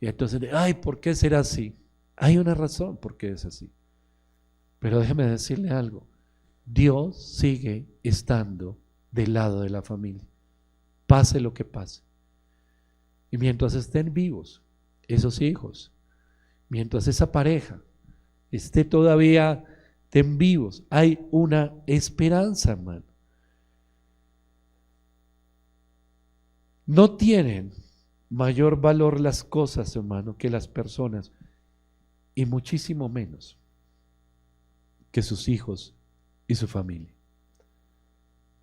Y entonces, ay, ¿por qué será así? Hay una razón por qué es así. Pero déjeme decirle algo: Dios sigue estando del lado de la familia, pase lo que pase. Y mientras estén vivos esos hijos, mientras esa pareja esté todavía estén vivos, hay una esperanza, hermano. No tienen mayor valor las cosas, hermano, que las personas, y muchísimo menos que sus hijos y su familia.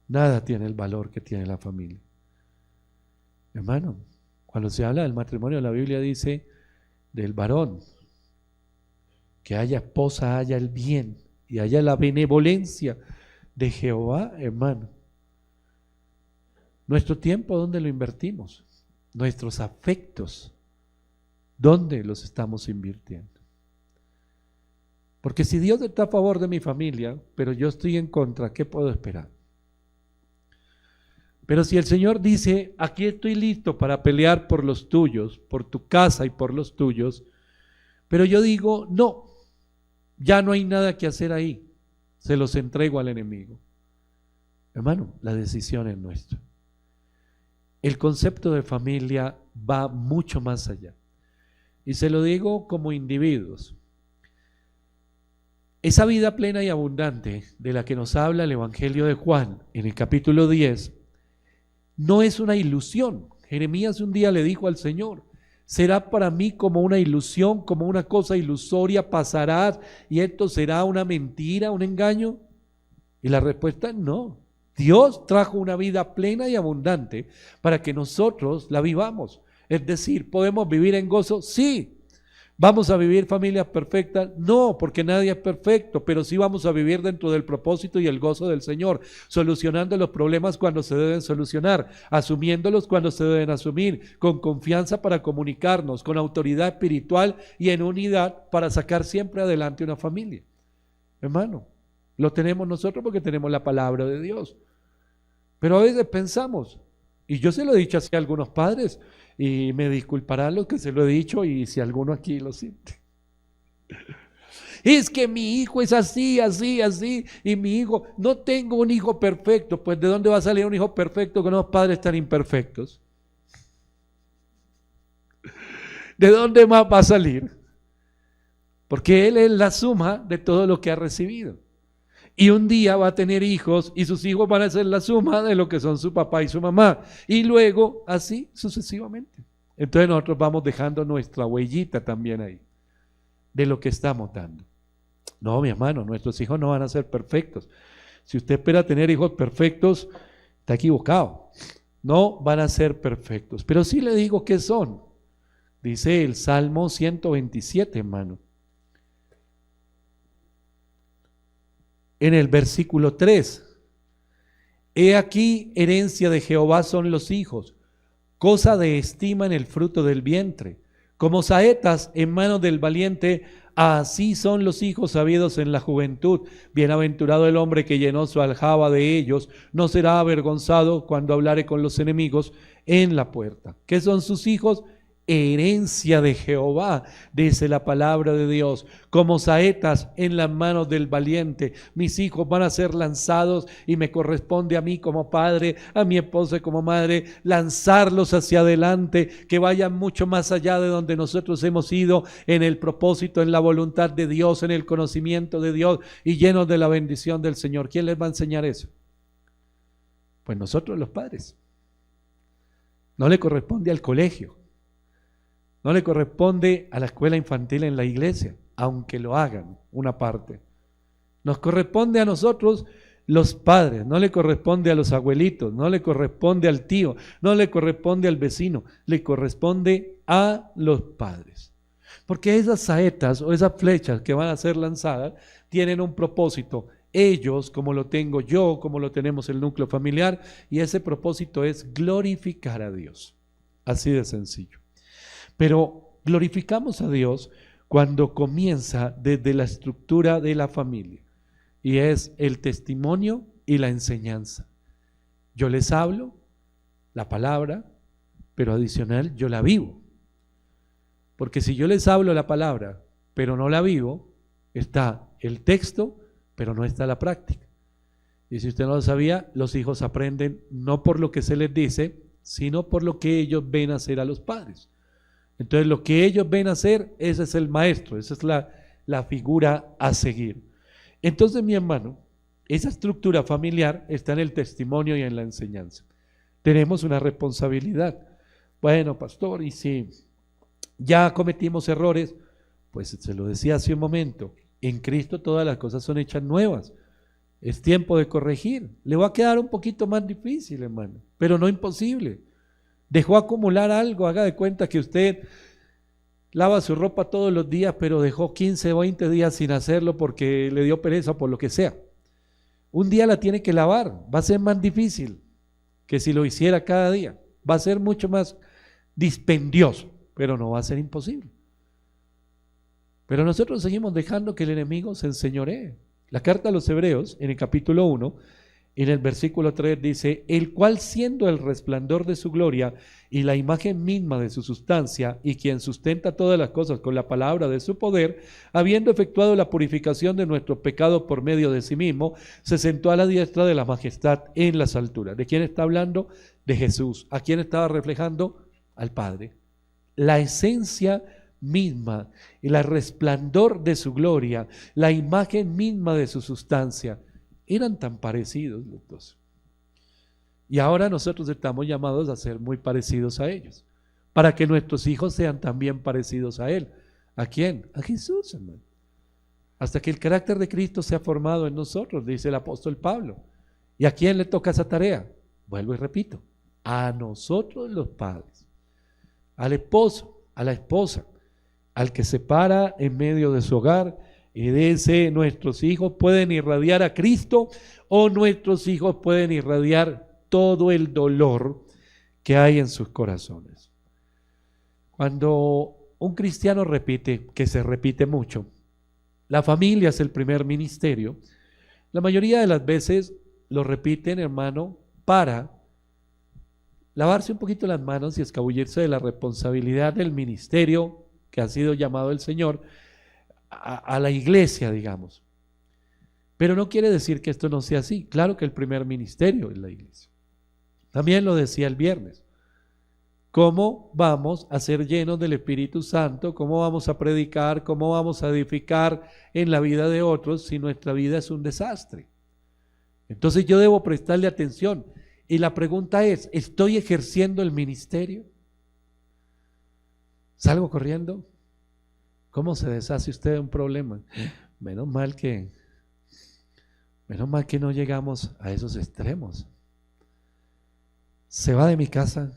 Nada tiene el valor que tiene la familia. Hermano, cuando se habla del matrimonio, la Biblia dice del varón, que haya esposa, haya el bien y haya la benevolencia de Jehová, hermano. Nuestro tiempo, ¿dónde lo invertimos? Nuestros afectos, ¿dónde los estamos invirtiendo? Porque si Dios está a favor de mi familia, pero yo estoy en contra, ¿qué puedo esperar? Pero si el Señor dice, aquí estoy listo para pelear por los tuyos, por tu casa y por los tuyos, pero yo digo, no, ya no hay nada que hacer ahí, se los entrego al enemigo. Hermano, la decisión es nuestra. El concepto de familia va mucho más allá. Y se lo digo como individuos. Esa vida plena y abundante de la que nos habla el Evangelio de Juan en el capítulo 10, no es una ilusión. Jeremías un día le dijo al Señor, ¿será para mí como una ilusión, como una cosa ilusoria, pasará y esto será una mentira, un engaño? Y la respuesta es no. Dios trajo una vida plena y abundante para que nosotros la vivamos. Es decir, ¿podemos vivir en gozo? Sí. ¿Vamos a vivir familias perfectas? No, porque nadie es perfecto, pero sí vamos a vivir dentro del propósito y el gozo del Señor, solucionando los problemas cuando se deben solucionar, asumiéndolos cuando se deben asumir, con confianza para comunicarnos, con autoridad espiritual y en unidad para sacar siempre adelante una familia. Hermano, lo tenemos nosotros porque tenemos la palabra de Dios. Pero a veces pensamos, y yo se lo he dicho así a algunos padres, y me disculparán los que se lo he dicho, y si alguno aquí lo siente. Es que mi hijo es así, así, así, y mi hijo, no tengo un hijo perfecto. Pues ¿de dónde va a salir un hijo perfecto con unos padres tan imperfectos? ¿De dónde más va a salir? Porque él es la suma de todo lo que ha recibido. Y un día va a tener hijos y sus hijos van a ser la suma de lo que son su papá y su mamá. Y luego así sucesivamente. Entonces nosotros vamos dejando nuestra huellita también ahí, de lo que estamos dando. No, mi hermano, nuestros hijos no van a ser perfectos. Si usted espera tener hijos perfectos, está equivocado. No van a ser perfectos. Pero sí le digo que son. Dice el Salmo 127, hermano. En el versículo 3, he aquí herencia de Jehová son los hijos, cosa de estima en el fruto del vientre, como saetas en manos del valiente, así son los hijos sabidos en la juventud. Bienaventurado el hombre que llenó su aljaba de ellos, no será avergonzado cuando hablare con los enemigos en la puerta. ¿Qué son sus hijos? Herencia de Jehová, dice la palabra de Dios, como saetas en las manos del valiente. Mis hijos van a ser lanzados y me corresponde a mí como padre, a mi esposa como madre, lanzarlos hacia adelante, que vayan mucho más allá de donde nosotros hemos ido, en el propósito, en la voluntad de Dios, en el conocimiento de Dios y llenos de la bendición del Señor. ¿Quién les va a enseñar eso? Pues nosotros los padres. No le corresponde al colegio. No le corresponde a la escuela infantil en la iglesia, aunque lo hagan una parte. Nos corresponde a nosotros los padres, no le corresponde a los abuelitos, no le corresponde al tío, no le corresponde al vecino, le corresponde a los padres. Porque esas saetas o esas flechas que van a ser lanzadas tienen un propósito. Ellos, como lo tengo yo, como lo tenemos el núcleo familiar, y ese propósito es glorificar a Dios. Así de sencillo. Pero glorificamos a Dios cuando comienza desde la estructura de la familia. Y es el testimonio y la enseñanza. Yo les hablo la palabra, pero adicional yo la vivo. Porque si yo les hablo la palabra, pero no la vivo, está el texto, pero no está la práctica. Y si usted no lo sabía, los hijos aprenden no por lo que se les dice, sino por lo que ellos ven hacer a los padres. Entonces lo que ellos ven hacer, ese es el maestro, esa es la figura a seguir. Entonces, mi hermano, esa estructura familiar está en el testimonio y en la enseñanza. Tenemos una responsabilidad. Bueno, pastor, y si ya cometimos errores, pues se lo decía hace un momento, en Cristo todas las cosas son hechas nuevas. Es tiempo de corregir. Le va a quedar un poquito más difícil, hermano, pero no imposible. Dejó acumular algo, haga de cuenta que usted lava su ropa todos los días, pero dejó 15 o 20 días sin hacerlo porque le dio pereza o por lo que sea. Un día la tiene que lavar, va a ser más difícil que si lo hiciera cada día. Va a ser mucho más dispendioso, pero no va a ser imposible. Pero nosotros seguimos dejando que el enemigo se enseñoree. La carta a los Hebreos, en el capítulo 1, en el versículo 3 dice, el cual siendo el resplandor de su gloria y la imagen misma de su sustancia, y quien sustenta todas las cosas con la palabra de su poder, habiendo efectuado la purificación de nuestros pecados por medio de sí mismo, se sentó a la diestra de la majestad en las alturas. ¿De quién está hablando? De Jesús. ¿A quién estaba reflejando? Al Padre. La esencia misma, el resplandor de su gloria, la imagen misma de su sustancia, eran tan parecidos los dos. Y ahora nosotros estamos llamados a ser muy parecidos a ellos, para que nuestros hijos sean también parecidos a Él. ¿A quién? A Jesús, hermano. Hasta que el carácter de Cristo sea formado en nosotros, dice el apóstol Pablo. ¿Y a quién le toca esa tarea? Vuelvo y repito, a nosotros los padres, al esposo, a la esposa, al que se para en medio de su hogar y dice, nuestros hijos pueden irradiar a Cristo o nuestros hijos pueden irradiar todo el dolor que hay en sus corazones. Cuando un cristiano repite, que se repite mucho, la familia es el primer ministerio, la mayoría de las veces lo repiten, hermano, para lavarse un poquito las manos y escabullirse de la responsabilidad del ministerio que ha sido llamado el Señor a la iglesia, digamos. Pero no quiere decir que esto no sea así. Claro que el primer ministerio es la iglesia. También lo decía el viernes. ¿Cómo vamos a ser llenos del Espíritu Santo? ¿Cómo vamos a predicar? ¿Cómo vamos a edificar en la vida de otros si nuestra vida es un desastre? Entonces yo debo prestarle atención. Y la pregunta es, ¿estoy ejerciendo el ministerio? ¿Salgo corriendo? ¿Cómo se deshace usted de un problema? Menos mal que no llegamos a esos extremos. Se va de mi casa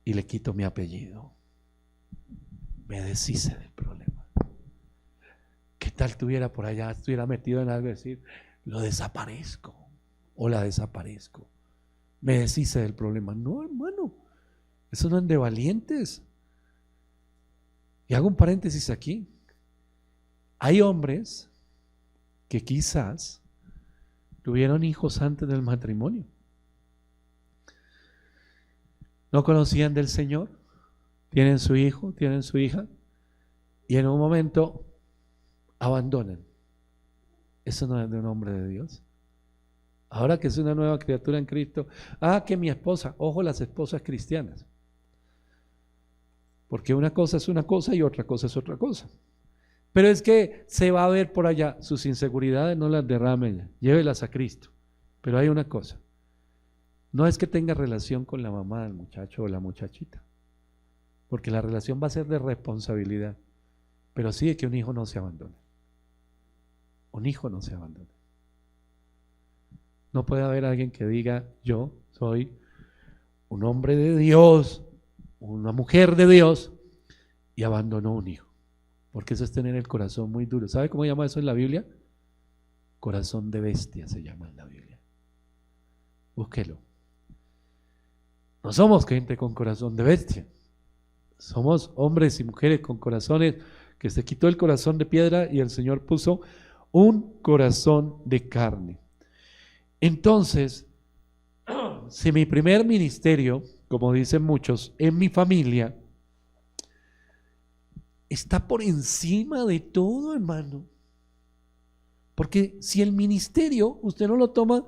y le quito mi apellido. Me deshice del problema. ¿Qué tal estuviera por allá, estuviera metido en algo y decir, lo desaparezco o la desaparezco? Me deshice del problema. No, hermano, eso no es de valientes. Y hago un paréntesis aquí. Hay hombres que quizás tuvieron hijos antes del matrimonio. No conocían del Señor, tienen su hijo, tienen su hija, y en un momento abandonan. Eso no es de un hombre de Dios. Ahora que es una nueva criatura en Cristo, que mi esposa, ojo las esposas cristianas. Porque una cosa es una cosa y otra cosa es otra cosa. Pero es que se va a ver por allá, sus inseguridades no las derramen, llévelas a Cristo. Pero hay una cosa, no es que tenga relación con la mamá del muchacho o la muchachita, porque la relación va a ser de responsabilidad, pero sí de que un hijo no se abandone. Un hijo no se abandone. No puede haber alguien que diga, yo soy un hombre de Dios, una mujer de Dios, y abandonó un hijo. Porque eso es tener el corazón muy duro. ¿Sabe cómo llama eso en la Biblia? Corazón de bestia se llama en la Biblia. Búsquelo. No somos gente con corazón de bestia. Somos hombres y mujeres con corazones que se quitó el corazón de piedra y el Señor puso un corazón de carne. Entonces, si mi primer ministerio, como dicen muchos, en mi familia, está por encima de todo, hermano. Porque si el ministerio usted no lo toma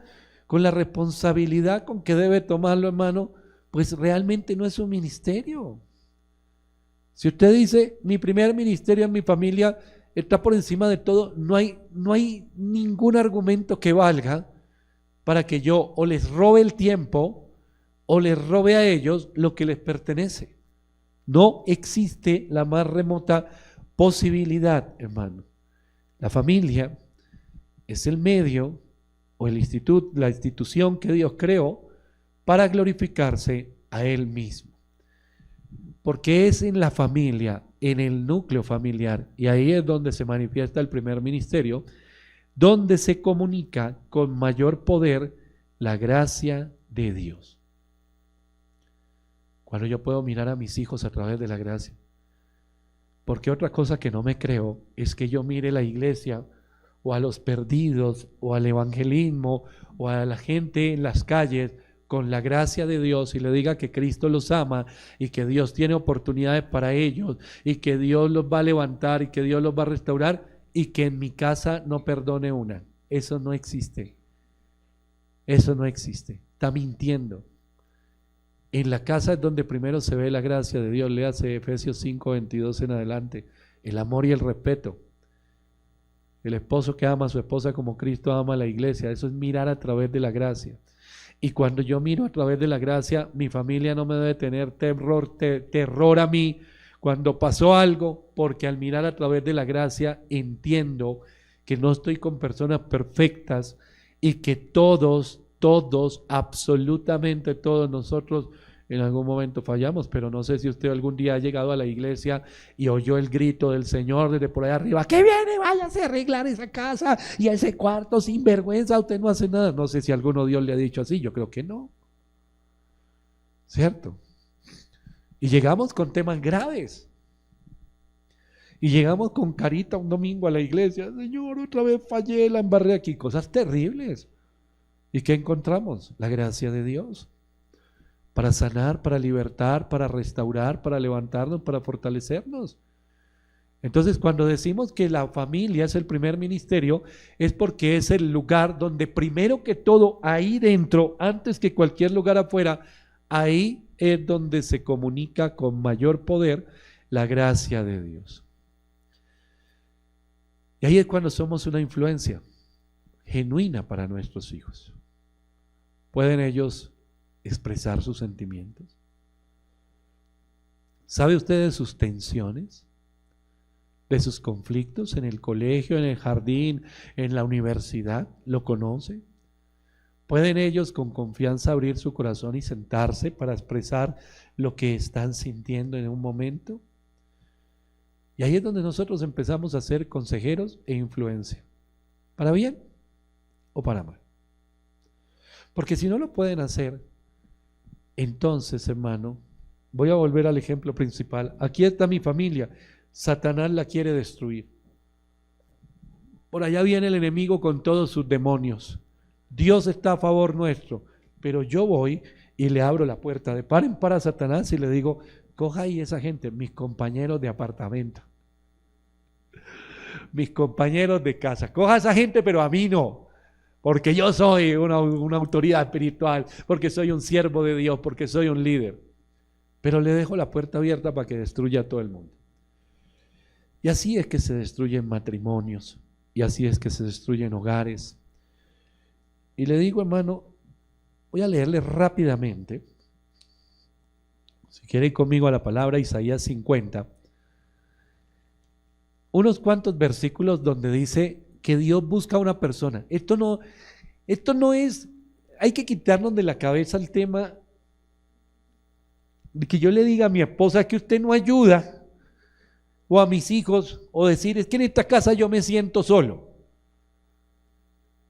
con la responsabilidad con que debe tomarlo, hermano, pues realmente no es un ministerio. Si usted dice, mi primer ministerio en mi familia está por encima de todo, no hay ningún argumento que valga para que yo o les robe el tiempo o les robe a ellos lo que les pertenece. No existe la más remota posibilidad, hermano. La familia es el medio o el instituto, la institución que Dios creó para glorificarse a Él mismo. Porque es en la familia, en el núcleo familiar, y ahí es donde se manifiesta el primer ministerio, donde se comunica con mayor poder la gracia de Dios. Cuando yo puedo mirar a mis hijos a través de la gracia. Porque otra cosa que no me creo es que yo mire la iglesia o a los perdidos o al evangelismo o a la gente en las calles con la gracia de Dios y le diga que Cristo los ama y que Dios tiene oportunidades para ellos y que Dios los va a levantar y que Dios los va a restaurar y que en mi casa no perdone una. Eso no existe. Eso no existe. Está mintiendo. En la casa es donde primero se ve la gracia de Dios. Léase Efesios 5:22 en adelante. El amor y el respeto. El esposo que ama a su esposa como Cristo ama a la iglesia. Eso es mirar a través de la gracia. Y cuando yo miro a través de la gracia, mi familia no me debe tener terror a mí cuando pasó algo, porque al mirar a través de la gracia entiendo que no estoy con personas perfectas y que todos, absolutamente todos nosotros en algún momento fallamos, pero no sé si usted algún día ha llegado a la iglesia y oyó el grito del Señor desde por allá arriba, que viene, váyase a arreglar esa casa y ese cuarto sin vergüenza, usted no hace nada. No sé si alguno Dios le ha dicho así, yo creo que no. ¿Cierto? Y llegamos con temas graves. Y llegamos con carita un domingo a la iglesia, Señor, otra vez fallé, la embarré aquí, cosas terribles. ¿Y qué encontramos? La gracia de Dios. Para sanar, para libertar, para restaurar, para levantarnos, para fortalecernos. Entonces, cuando decimos que la familia es el primer ministerio, es porque es el lugar donde primero que todo, ahí dentro, antes que cualquier lugar afuera, ahí es donde se comunica con mayor poder la gracia de Dios. Y ahí es cuando somos una influencia genuina para nuestros hijos. ¿Pueden ellos expresar sus sentimientos? ¿Sabe usted de sus tensiones? ¿De sus conflictos en el colegio, en el jardín, en la universidad? ¿Lo conoce? ¿Pueden ellos con confianza abrir su corazón y sentarse para expresar lo que están sintiendo en un momento? Y ahí es donde nosotros empezamos a ser consejeros e influencia, para bien o para mal. Porque si no lo pueden hacer, entonces, hermano, voy a volver al ejemplo principal. Aquí está mi familia. Satanás la quiere destruir. Por allá viene el enemigo con todos sus demonios. Dios está a favor nuestro. Pero yo voy y le abro la puerta de par en par a Satanás y le digo, coja ahí esa gente, mis compañeros de apartamento, mis compañeros de casa. Coja a esa gente, pero a mí no. Porque yo soy una autoridad espiritual, porque soy un siervo de Dios, porque soy un líder. Pero le dejo la puerta abierta para que destruya a todo el mundo. Y así es que se destruyen matrimonios, y así es que se destruyen hogares. Y le digo, hermano, voy a leerle rápidamente, si quiere ir conmigo a la palabra Isaías 50, unos cuantos versículos donde dice que Dios busca a una persona. Esto no es hay que quitarnos de la cabeza el tema de que yo le diga a mi esposa que usted no ayuda, o a mis hijos, o decir, es que en esta casa yo me siento solo.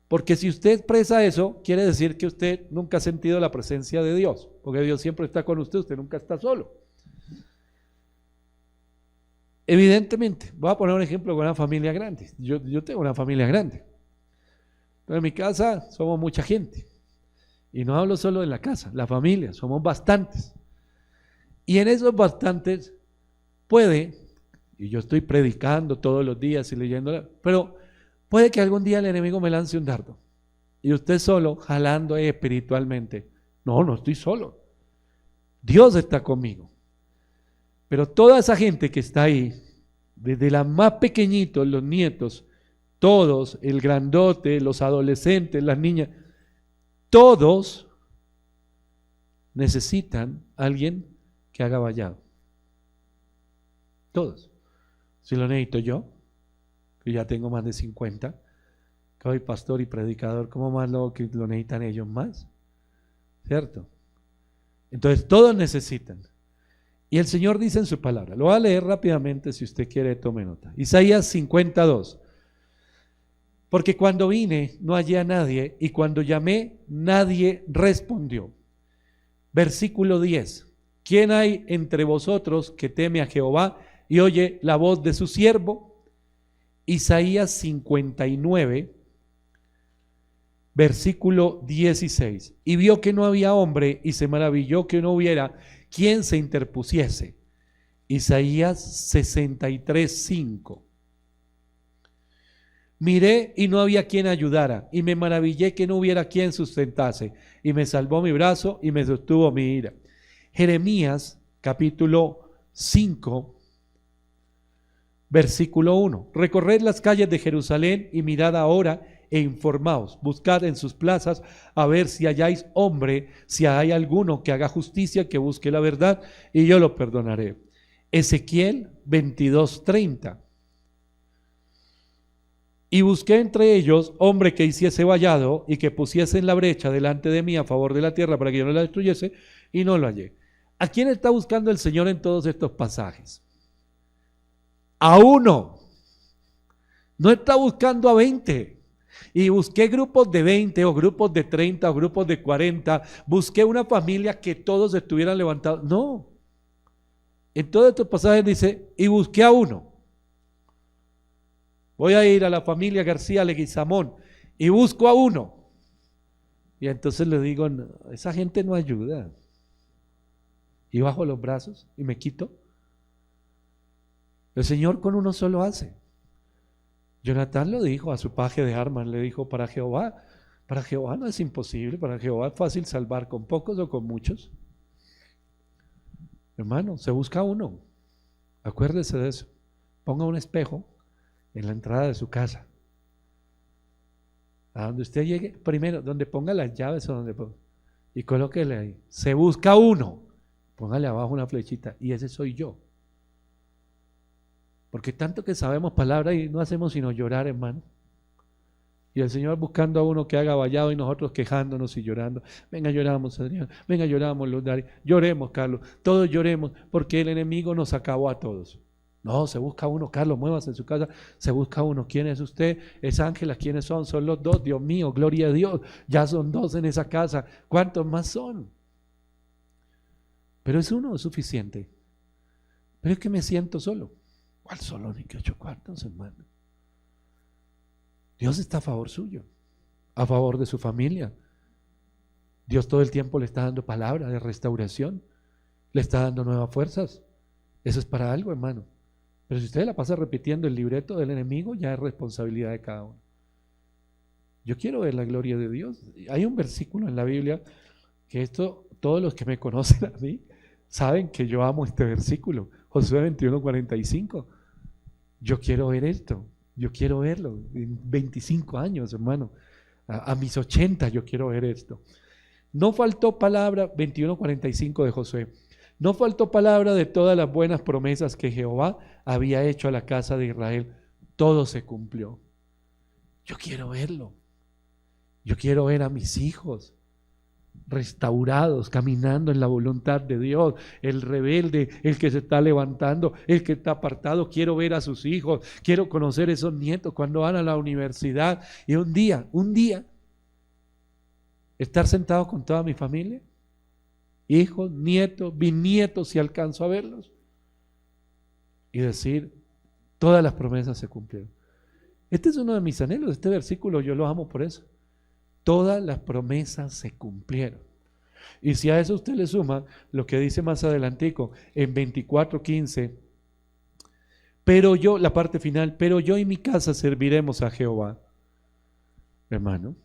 Porque si usted expresa eso, quiere decir que usted nunca ha sentido la presencia de Dios, porque Dios siempre está con usted, usted nunca está solo. Evidentemente, voy a poner un ejemplo con una familia grande. Yo tengo una familia grande. Pero en mi casa somos mucha gente. Y no hablo solo de la casa, la familia, somos bastantes. Y en esos bastantes puede, y yo estoy predicando todos los días y leyendo, pero puede que algún día el enemigo me lance un dardo. Y usted solo, jalando ahí espiritualmente. No estoy solo. Dios está conmigo. Pero toda esa gente que está ahí, desde la más pequeñitos, los nietos, todos, el grandote, los adolescentes, las niñas, todos necesitan a alguien que haga vallado. Todos. Si lo necesito yo, que ya tengo más de 50, que soy pastor y predicador, ¿cómo más lo necesitan ellos más? ¿Cierto? Entonces todos necesitan. Y el Señor dice en su palabra, lo voy a leer rápidamente, si usted quiere tome nota. Isaías 52. Porque cuando vine no hallé a nadie, y cuando llamé nadie respondió. Versículo 10. ¿Quién hay entre vosotros que teme a Jehová y oye la voz de su siervo? Isaías 59, versículo 16. Y vio que no había hombre y se maravilló que no hubiera quien se interpusiese. Isaías 63, 5. Miré y no había quien ayudara, y me maravillé que no hubiera quien sustentase, y me salvó mi brazo y me sostuvo mi ira. Jeremías capítulo 5, versículo 1. Recorred las calles de Jerusalén y mirad ahora e informaos, buscad en sus plazas a ver si halláis hombre, si hay alguno que haga justicia, que busque la verdad, y yo lo perdonaré. Ezequiel 22:30. Y busqué entre ellos hombre que hiciese vallado y que pusiese en la brecha delante de mí a favor de la tierra para que yo no la destruyese, y no lo hallé. ¿A quién está buscando el Señor en todos estos pasajes? A uno. No está buscando a 20. Y busqué grupos de 20 o grupos de 30 o grupos de 40. Busqué una familia que todos estuvieran levantados. No. En todos estos pasajes dice, y busqué a uno. Voy a ir a la familia García Leguizamón y busco a uno. Y entonces le digo, no, esa gente no ayuda. Y bajo los brazos y me quito. El Señor con uno solo hace. Jonatán lo dijo a su paje de armas, le dijo, para Jehová no es imposible, para Jehová es fácil salvar con pocos o con muchos. Hermano, se busca uno. Acuérdese de eso. Ponga un espejo en la entrada de su casa. A donde usted llegue, primero, donde ponga las llaves o donde ponga, y colóquele ahí. Se busca uno. Póngale abajo una flechita, y ese soy yo. Porque tanto que sabemos palabras y no hacemos sino llorar, hermano. Y el Señor buscando a uno que haga vallado y nosotros quejándonos y llorando. Venga, lloramos, Adrián. Venga, lloramos, Luz Dari. Lloremos, Carlos. Todos lloremos porque el enemigo nos acabó a todos. No, se busca uno. Carlos, muévase en su casa. Se busca uno. ¿Quién es usted? Es Ángela. ¿Quiénes son? Son los dos. Dios mío, gloria a Dios. Ya son dos en esa casa. ¿Cuántos más son? Pero es uno suficiente. Pero es que me siento solo. ¿Cuál solo? Ni que 8 cuartos, hermano. Dios está a favor suyo, a favor de su familia. Dios todo el tiempo le está dando palabra de restauración, le está dando nuevas fuerzas. Eso es para algo, hermano. Pero si usted la pasa repitiendo el libreto del enemigo, ya es responsabilidad de cada uno. Yo quiero ver la gloria de Dios. Hay un versículo en la Biblia que esto, todos los que me conocen a mí, saben que yo amo este versículo. Josué 21:45. Yo quiero ver esto. Yo quiero verlo en 25 años, hermano. A mis 80 yo quiero ver esto. No faltó palabra, 21:45 de Josué. No faltó palabra de todas las buenas promesas que Jehová había hecho a la casa de Israel. Todo se cumplió. Yo quiero verlo. Yo quiero ver a mis hijos restaurados, caminando en la voluntad de Dios. El rebelde, el que se está levantando, el que está apartado, quiero ver a sus hijos, quiero conocer esos nietos cuando van a la universidad, y un día, estar sentado con toda mi familia, hijos, nietos, bisnietos, si alcanzo a verlos, y decir, todas las promesas se cumplieron. Este es uno de mis anhelos, este versículo yo lo amo por eso. Todas las promesas se cumplieron. Y si a eso usted le suma lo que dice más adelantico en 24:15, pero yo, la parte final, pero yo y mi casa serviremos a Jehová. Hermano,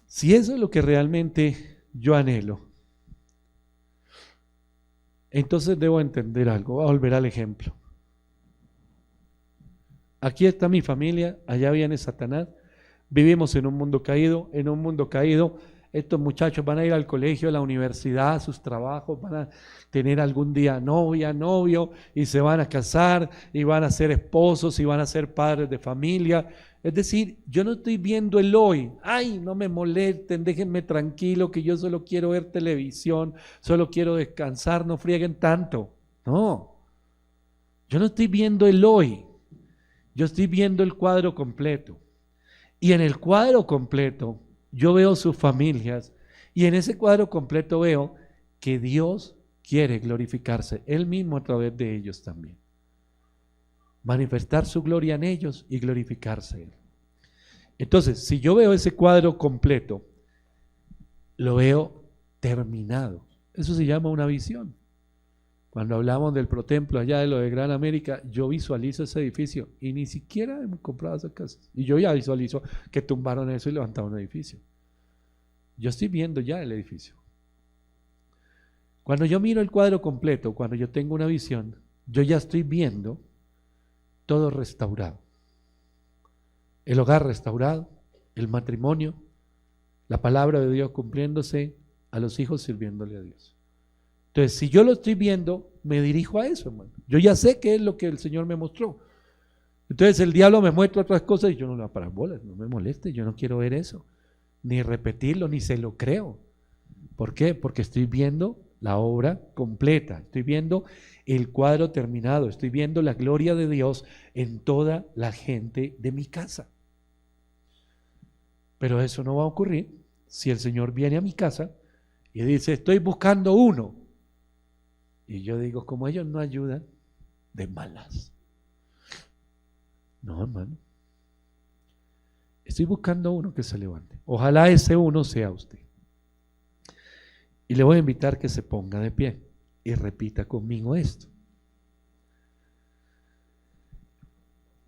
si eso es lo que realmente yo anhelo, entonces debo entender algo. Voy a volver al ejemplo. Aquí está mi familia, allá viene Satanás. Vivimos en un mundo caído, estos muchachos van a ir al colegio, a la universidad, a sus trabajos, van a tener algún día novia, novio, y se van a casar, y van a ser esposos, y van a ser padres de familia. Es decir, yo no estoy viendo el hoy. Ay, no me molesten, déjenme tranquilo, que yo solo quiero ver televisión, solo quiero descansar, no frieguen tanto. No, yo no estoy viendo el hoy. Yo estoy viendo el cuadro completo. Y en el cuadro completo yo veo sus familias, y en ese cuadro completo veo que Dios quiere glorificarse Él mismo a través de ellos también. Manifestar su gloria en ellos y glorificarse Él. Entonces, si yo veo ese cuadro completo, lo veo terminado. Eso se llama una visión. Cuando hablamos del Protemplo allá de lo de Gran América, yo visualizo ese edificio y ni siquiera hemos comprado esas casas. Y yo ya visualizo que tumbaron eso y levantaron un edificio. Yo estoy viendo ya el edificio. Cuando yo miro el cuadro completo, cuando yo tengo una visión, yo ya estoy viendo todo restaurado. El hogar restaurado, el matrimonio, la palabra de Dios cumpliéndose, a los hijos sirviéndole a Dios. Entonces, si yo lo estoy viendo, me dirijo a eso, hermano. Yo ya sé qué es lo que el Señor me mostró. Entonces, el diablo me muestra otras cosas y yo no le voy a parar bolas, no me moleste, yo no quiero ver eso, ni repetirlo, ni se lo creo. ¿Por qué? Porque estoy viendo la obra completa, estoy viendo el cuadro terminado, estoy viendo la gloria de Dios en toda la gente de mi casa. Pero eso no va a ocurrir si el Señor viene a mi casa y dice, estoy buscando uno. Y yo digo, como ellos no ayudan, de malas. No, hermano. Estoy buscando uno que se levante. Ojalá ese uno sea usted. Y le voy a invitar que se ponga de pie y repita conmigo esto.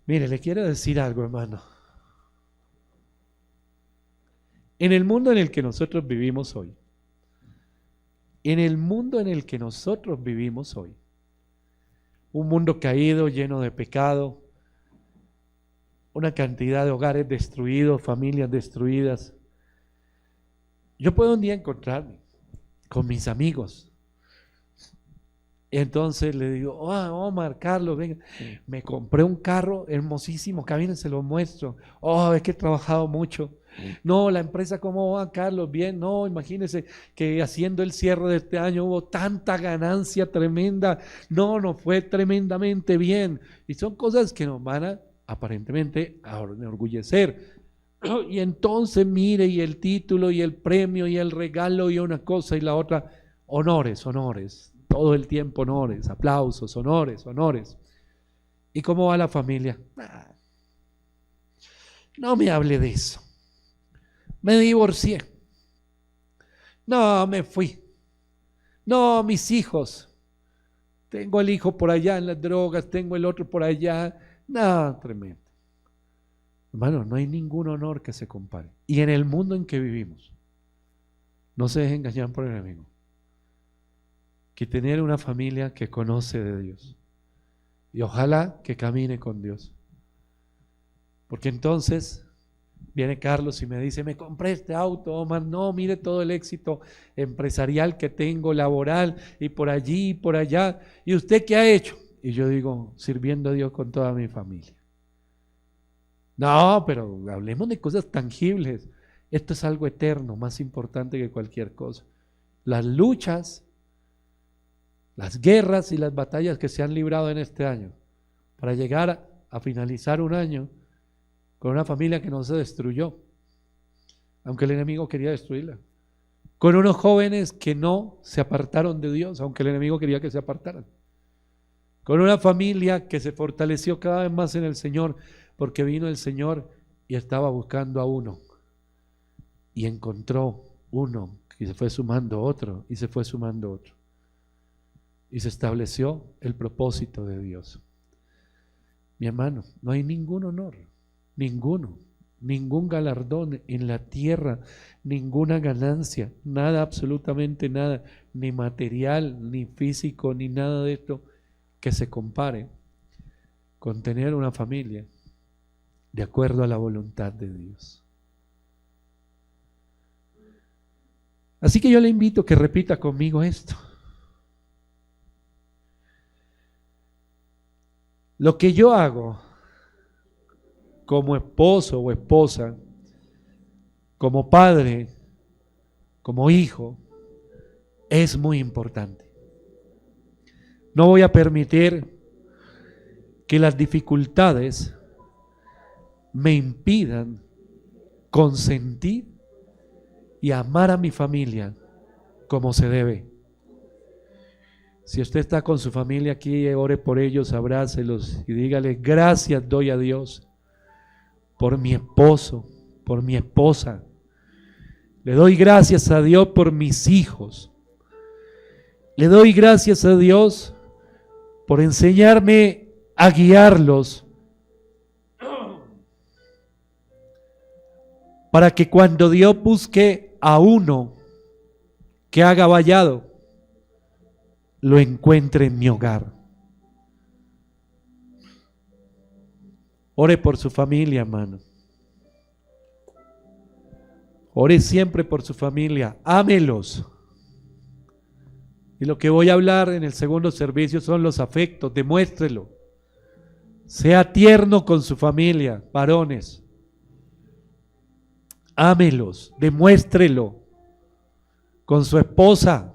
Mire, le quiero decir algo, hermano. En el mundo en el que nosotros vivimos hoy, un mundo caído, lleno de pecado, una cantidad de hogares destruidos, familias destruidas, yo puedo un día encontrarme con mis amigos. Entonces le digo, Omar, Carlos, venga, me compré un carro hermosísimo, caminen, se lo muestro. Es que he trabajado mucho. No, la empresa, ¿cómo va, Carlos? Bien, no, imagínese que haciendo el cierre de este año hubo tanta ganancia tremenda. No fue tremendamente bien. Y son cosas que nos van a, aparentemente, a enorgullecer. Y entonces, mire, y el título, y el premio, y el regalo, y una cosa y la otra. Honores. Todo el tiempo honores, aplausos, honores. ¿Y cómo va la familia? No me hable de eso. Me divorcié. No, me fui. No, mis hijos. Tengo el hijo por allá en las drogas, tengo el otro por allá. No, tremendo. Hermano, no hay ningún honor que se compare. Y en el mundo en que vivimos, no se dejen engañar por el enemigo. Que tener una familia que conoce de Dios. Y ojalá que camine con Dios. Porque entonces viene Carlos y me dice, me compré este auto, Omar, no, mire todo el éxito empresarial que tengo, laboral, y por allí y por allá. ¿Y usted qué ha hecho? Y yo digo, sirviendo a Dios con toda mi familia. No, pero hablemos de cosas tangibles. Esto es algo eterno, más importante que cualquier cosa. Las luchas, las guerras y las batallas que se han librado en este año, para llegar a finalizar un año con una familia que no se destruyó, aunque el enemigo quería destruirla. Con unos jóvenes que no se apartaron de Dios, aunque el enemigo quería que se apartaran. Con una familia que se fortaleció cada vez más en el Señor, porque vino el Señor y estaba buscando a uno. Y encontró uno, y se fue sumando otro, y se fue sumando otro. Y se estableció el propósito de Dios. Mi hermano, no hay ningún honor, ninguno, ningún galardón en la tierra, ninguna ganancia, nada, absolutamente nada, ni material, ni físico, ni nada de esto que se compare con tener una familia de acuerdo a la voluntad de Dios. Así que yo le invito a que repita conmigo esto. Lo que yo hago como esposo o esposa, como padre, como hijo, es muy importante. No voy a permitir que las dificultades me impidan consentir y amar a mi familia como se debe. Si usted está con su familia aquí, ore por ellos, abrácelos y dígale: gracias doy a Dios por mi esposo, por mi esposa. Le doy gracias a Dios por mis hijos. Le doy gracias a Dios por enseñarme a guiarlos, para que cuando Dios busque a uno que haga vallado, lo encuentre en mi hogar. Ore por su familia, hermano. Ore siempre por su familia. Ámelos. Y lo que voy a hablar en el segundo servicio son los afectos. Demuéstrelo. Sea tierno con su familia, varones. Ámelos. Demuéstrelo. Con su esposa.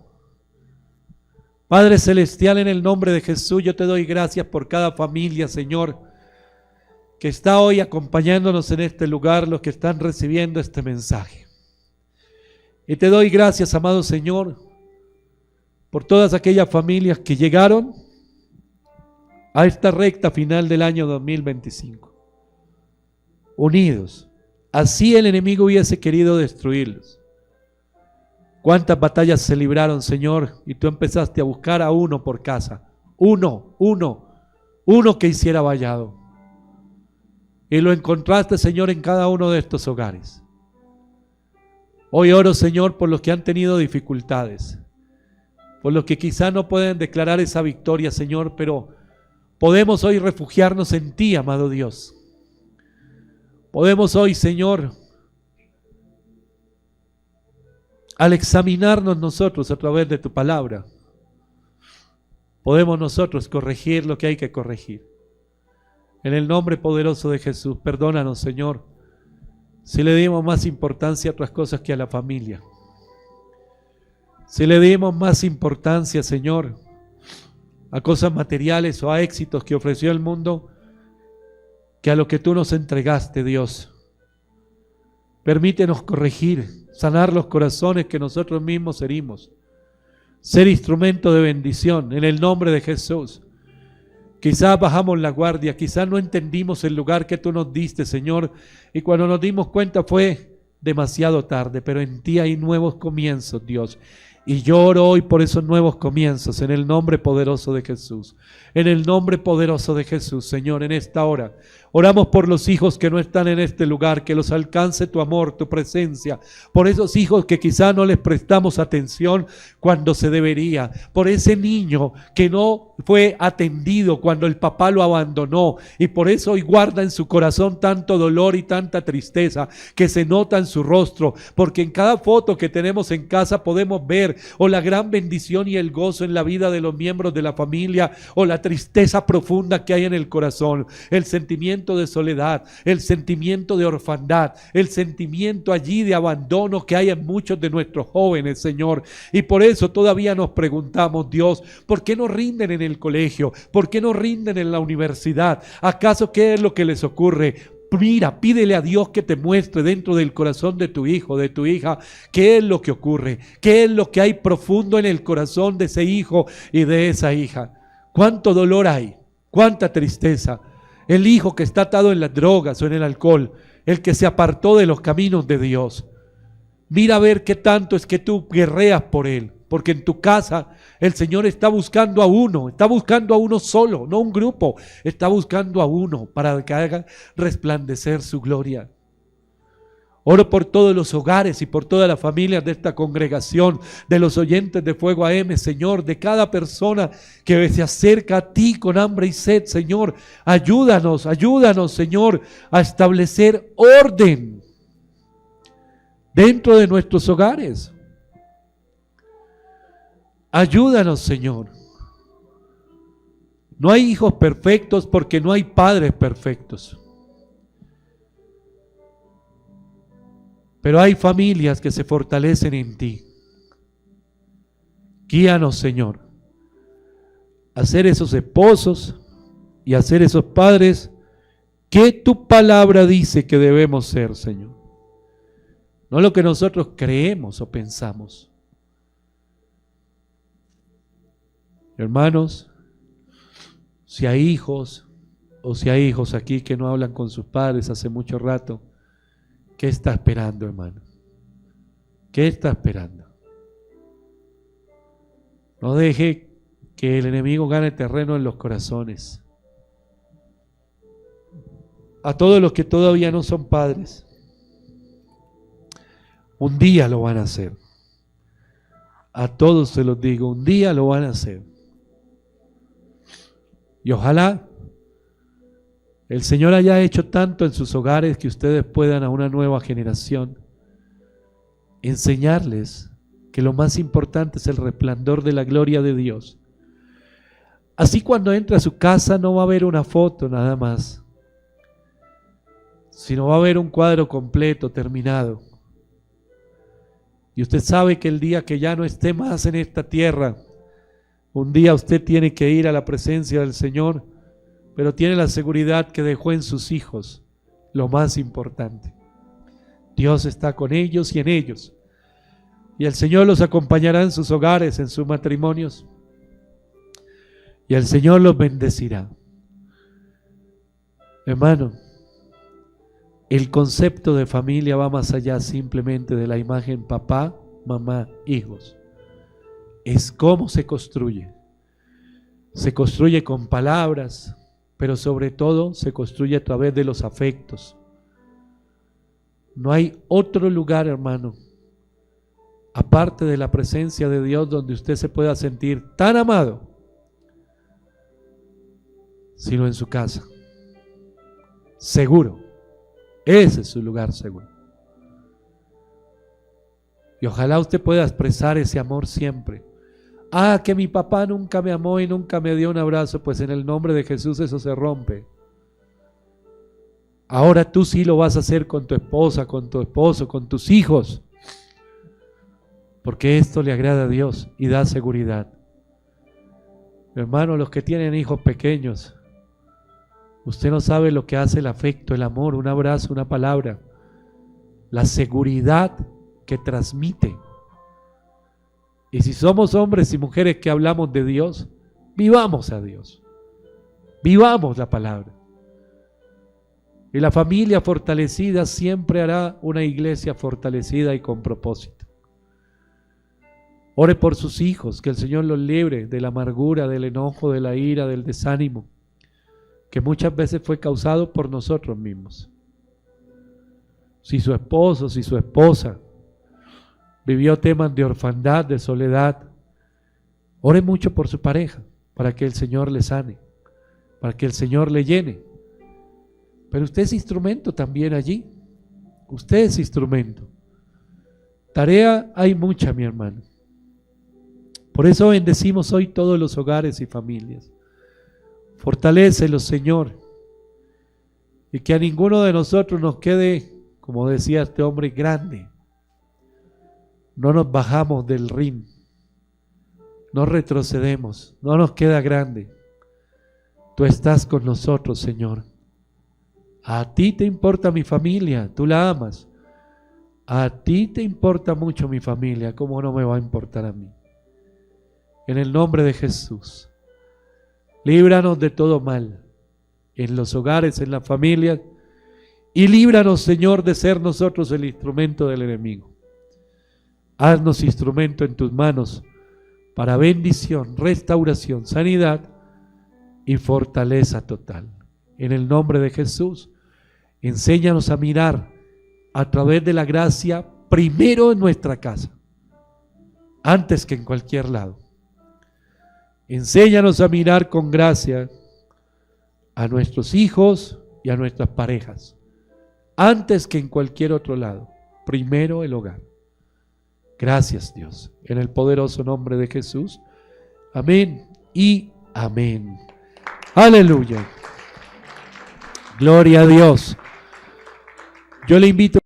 Padre Celestial, en el nombre de Jesús, yo te doy gracias por cada familia, Señor, que está hoy acompañándonos en este lugar, los que están recibiendo este mensaje. Y te doy gracias, amado Señor, por todas aquellas familias que llegaron a esta recta final del año 2025, unidos. Así el enemigo hubiese querido destruirlos. ¿Cuántas batallas se libraron, Señor? Y tú empezaste a buscar a uno por casa. Uno que hiciera vallado. Y lo encontraste, Señor, en cada uno de estos hogares. Hoy oro, Señor, por los que han tenido dificultades, por los que quizá no pueden declarar esa victoria, Señor, pero podemos hoy refugiarnos en ti, amado Dios. Podemos hoy, Señor, al examinarnos nosotros a través de tu palabra, podemos nosotros corregir lo que hay que corregir. En el nombre poderoso de Jesús, perdónanos, Señor, si le dimos más importancia a otras cosas que a la familia. Si le dimos más importancia, Señor, a cosas materiales o a éxitos que ofreció el mundo, que a lo que tú nos entregaste, Dios. Permítenos corregir, sanar los corazones que nosotros mismos herimos, ser instrumento de bendición en el nombre de Jesús. Quizás bajamos la guardia, quizás no entendimos el lugar que tú nos diste, Señor, y cuando nos dimos cuenta fue demasiado tarde, pero en ti hay nuevos comienzos, Dios. Y yo oro hoy por esos nuevos comienzos en el nombre poderoso de Jesús. En el nombre poderoso de Jesús, Señor, en esta hora. Oramos por los hijos que no están en este lugar, que los alcance tu amor, tu presencia. Por esos hijos que quizá no les prestamos atención cuando se debería. Por ese niño que no fue atendido cuando el papá lo abandonó. Y por eso hoy guarda en su corazón tanto dolor y tanta tristeza que se nota en su rostro. Porque en cada foto que tenemos en casa podemos ver o la gran bendición y el gozo en la vida de los miembros de la familia o la tristeza profunda que hay en el corazón. El sentimiento sentimiento de soledad, el sentimiento de orfandad, el sentimiento allí de abandono que hay en muchos de nuestros jóvenes, Señor. Y por eso todavía nos preguntamos, Dios, ¿por qué no rinden en el colegio? ¿Por qué no rinden en la universidad? ¿Acaso qué es lo que les ocurre? Mira, pídele a Dios que te muestre dentro del corazón de tu hijo, de tu hija, qué es lo que ocurre, qué es lo que hay profundo en el corazón de ese hijo y de esa hija. Cuánto dolor hay, cuánta tristeza. El hijo que está atado en las drogas o en el alcohol, el que se apartó de los caminos de Dios. Mira a ver qué tanto es que tú guerreas por él. Porque en tu casa el Señor está buscando a uno solo, no un grupo, está buscando a uno para que haga resplandecer su gloria. Oro por todos los hogares y por todas las familias de esta congregación, de los oyentes de Fuego AM, Señor, de cada persona que se acerca a ti con hambre y sed, Señor. Ayúdanos, Señor, a establecer orden dentro de nuestros hogares. Ayúdanos, Señor. No hay hijos perfectos porque no hay padres perfectos. Pero hay familias que se fortalecen en ti. Guíanos, Señor, a ser esos esposos y a ser esos padres que tu palabra dice que debemos ser, Señor. No lo que nosotros creemos o pensamos. Hermanos, si hay hijos o si hay hijos aquí que no hablan con sus padres hace mucho rato, ¿qué está esperando, hermano? ¿Qué está esperando? No deje que el enemigo gane terreno en los corazones. A todos los que todavía no son padres, un día lo van a hacer. A todos se los digo, un día lo van a hacer. Y ojalá el Señor haya hecho tanto en sus hogares que ustedes puedan a una nueva generación enseñarles que lo más importante es el resplandor de la gloria de Dios. Así cuando entre a su casa no va a haber una foto nada más, sino va a haber un cuadro completo, terminado. Y usted sabe que el día que ya no esté más en esta tierra, un día usted tiene que ir a la presencia del Señor, pero tiene la seguridad que dejó en sus hijos lo más importante. Dios está con ellos y en ellos. Y el Señor los acompañará en sus hogares, en sus matrimonios. Y el Señor los bendecirá. Hermano, el concepto de familia va más allá simplemente de la imagen papá, mamá, hijos. Es cómo se construye. Se construye con palabras, pero sobre todo se construye a través de los afectos. No hay otro lugar, hermano, aparte de la presencia de Dios, donde usted se pueda sentir tan amado, sino en su casa. Seguro. Ese es su lugar seguro. Y ojalá usted pueda expresar ese amor siempre. Ah, que mi papá nunca me amó y nunca me dio un abrazo. Pues en el nombre de Jesús eso se rompe. Ahora tú sí lo vas a hacer con tu esposa, con tu esposo, con tus hijos. Porque esto le agrada a Dios y da seguridad. Hermanos, los que tienen hijos pequeños, usted no sabe lo que hace el afecto, el amor, un abrazo, una palabra, la seguridad que transmite. Y si somos hombres y mujeres que hablamos de Dios, vivamos a Dios, vivamos la palabra. Y la familia fortalecida siempre hará una iglesia fortalecida y con propósito. Ore por sus hijos, que el Señor los libre de la amargura, del enojo, de la ira, del desánimo, que muchas veces fue causado por nosotros mismos. Si su esposo, si su esposa vivió temas de orfandad, de soledad, ore mucho por su pareja, para que el Señor le sane, para que el Señor le llene. Pero usted es instrumento también allí. Usted es instrumento. Tarea hay mucha, mi hermano. Por eso bendecimos hoy todos los hogares y familias. Fortalécelos, Señor. y que a ninguno de nosotros nos quede, como decía este hombre, grande. No nos bajamos del ring, no retrocedemos, no nos queda grande. Tú estás con nosotros, Señor. A ti te importa mi familia, tú la amas. A ti te importa mucho mi familia, ¿cómo no me va a importar a mí? En el nombre de Jesús, líbranos de todo mal, en los hogares, en las familias, y líbranos, Señor, de ser nosotros el instrumento del enemigo. Haznos instrumento en tus manos para bendición, restauración, sanidad y fortaleza total. En el nombre de Jesús, enséñanos a mirar a través de la gracia primero en nuestra casa, antes que en cualquier lado. Enséñanos a mirar con gracia a nuestros hijos y a nuestras parejas, antes que en cualquier otro lado. Primero el hogar. Gracias, Dios, en el poderoso nombre de Jesús. Amén y amén. Aleluya. Gloria a Dios. Yo le invito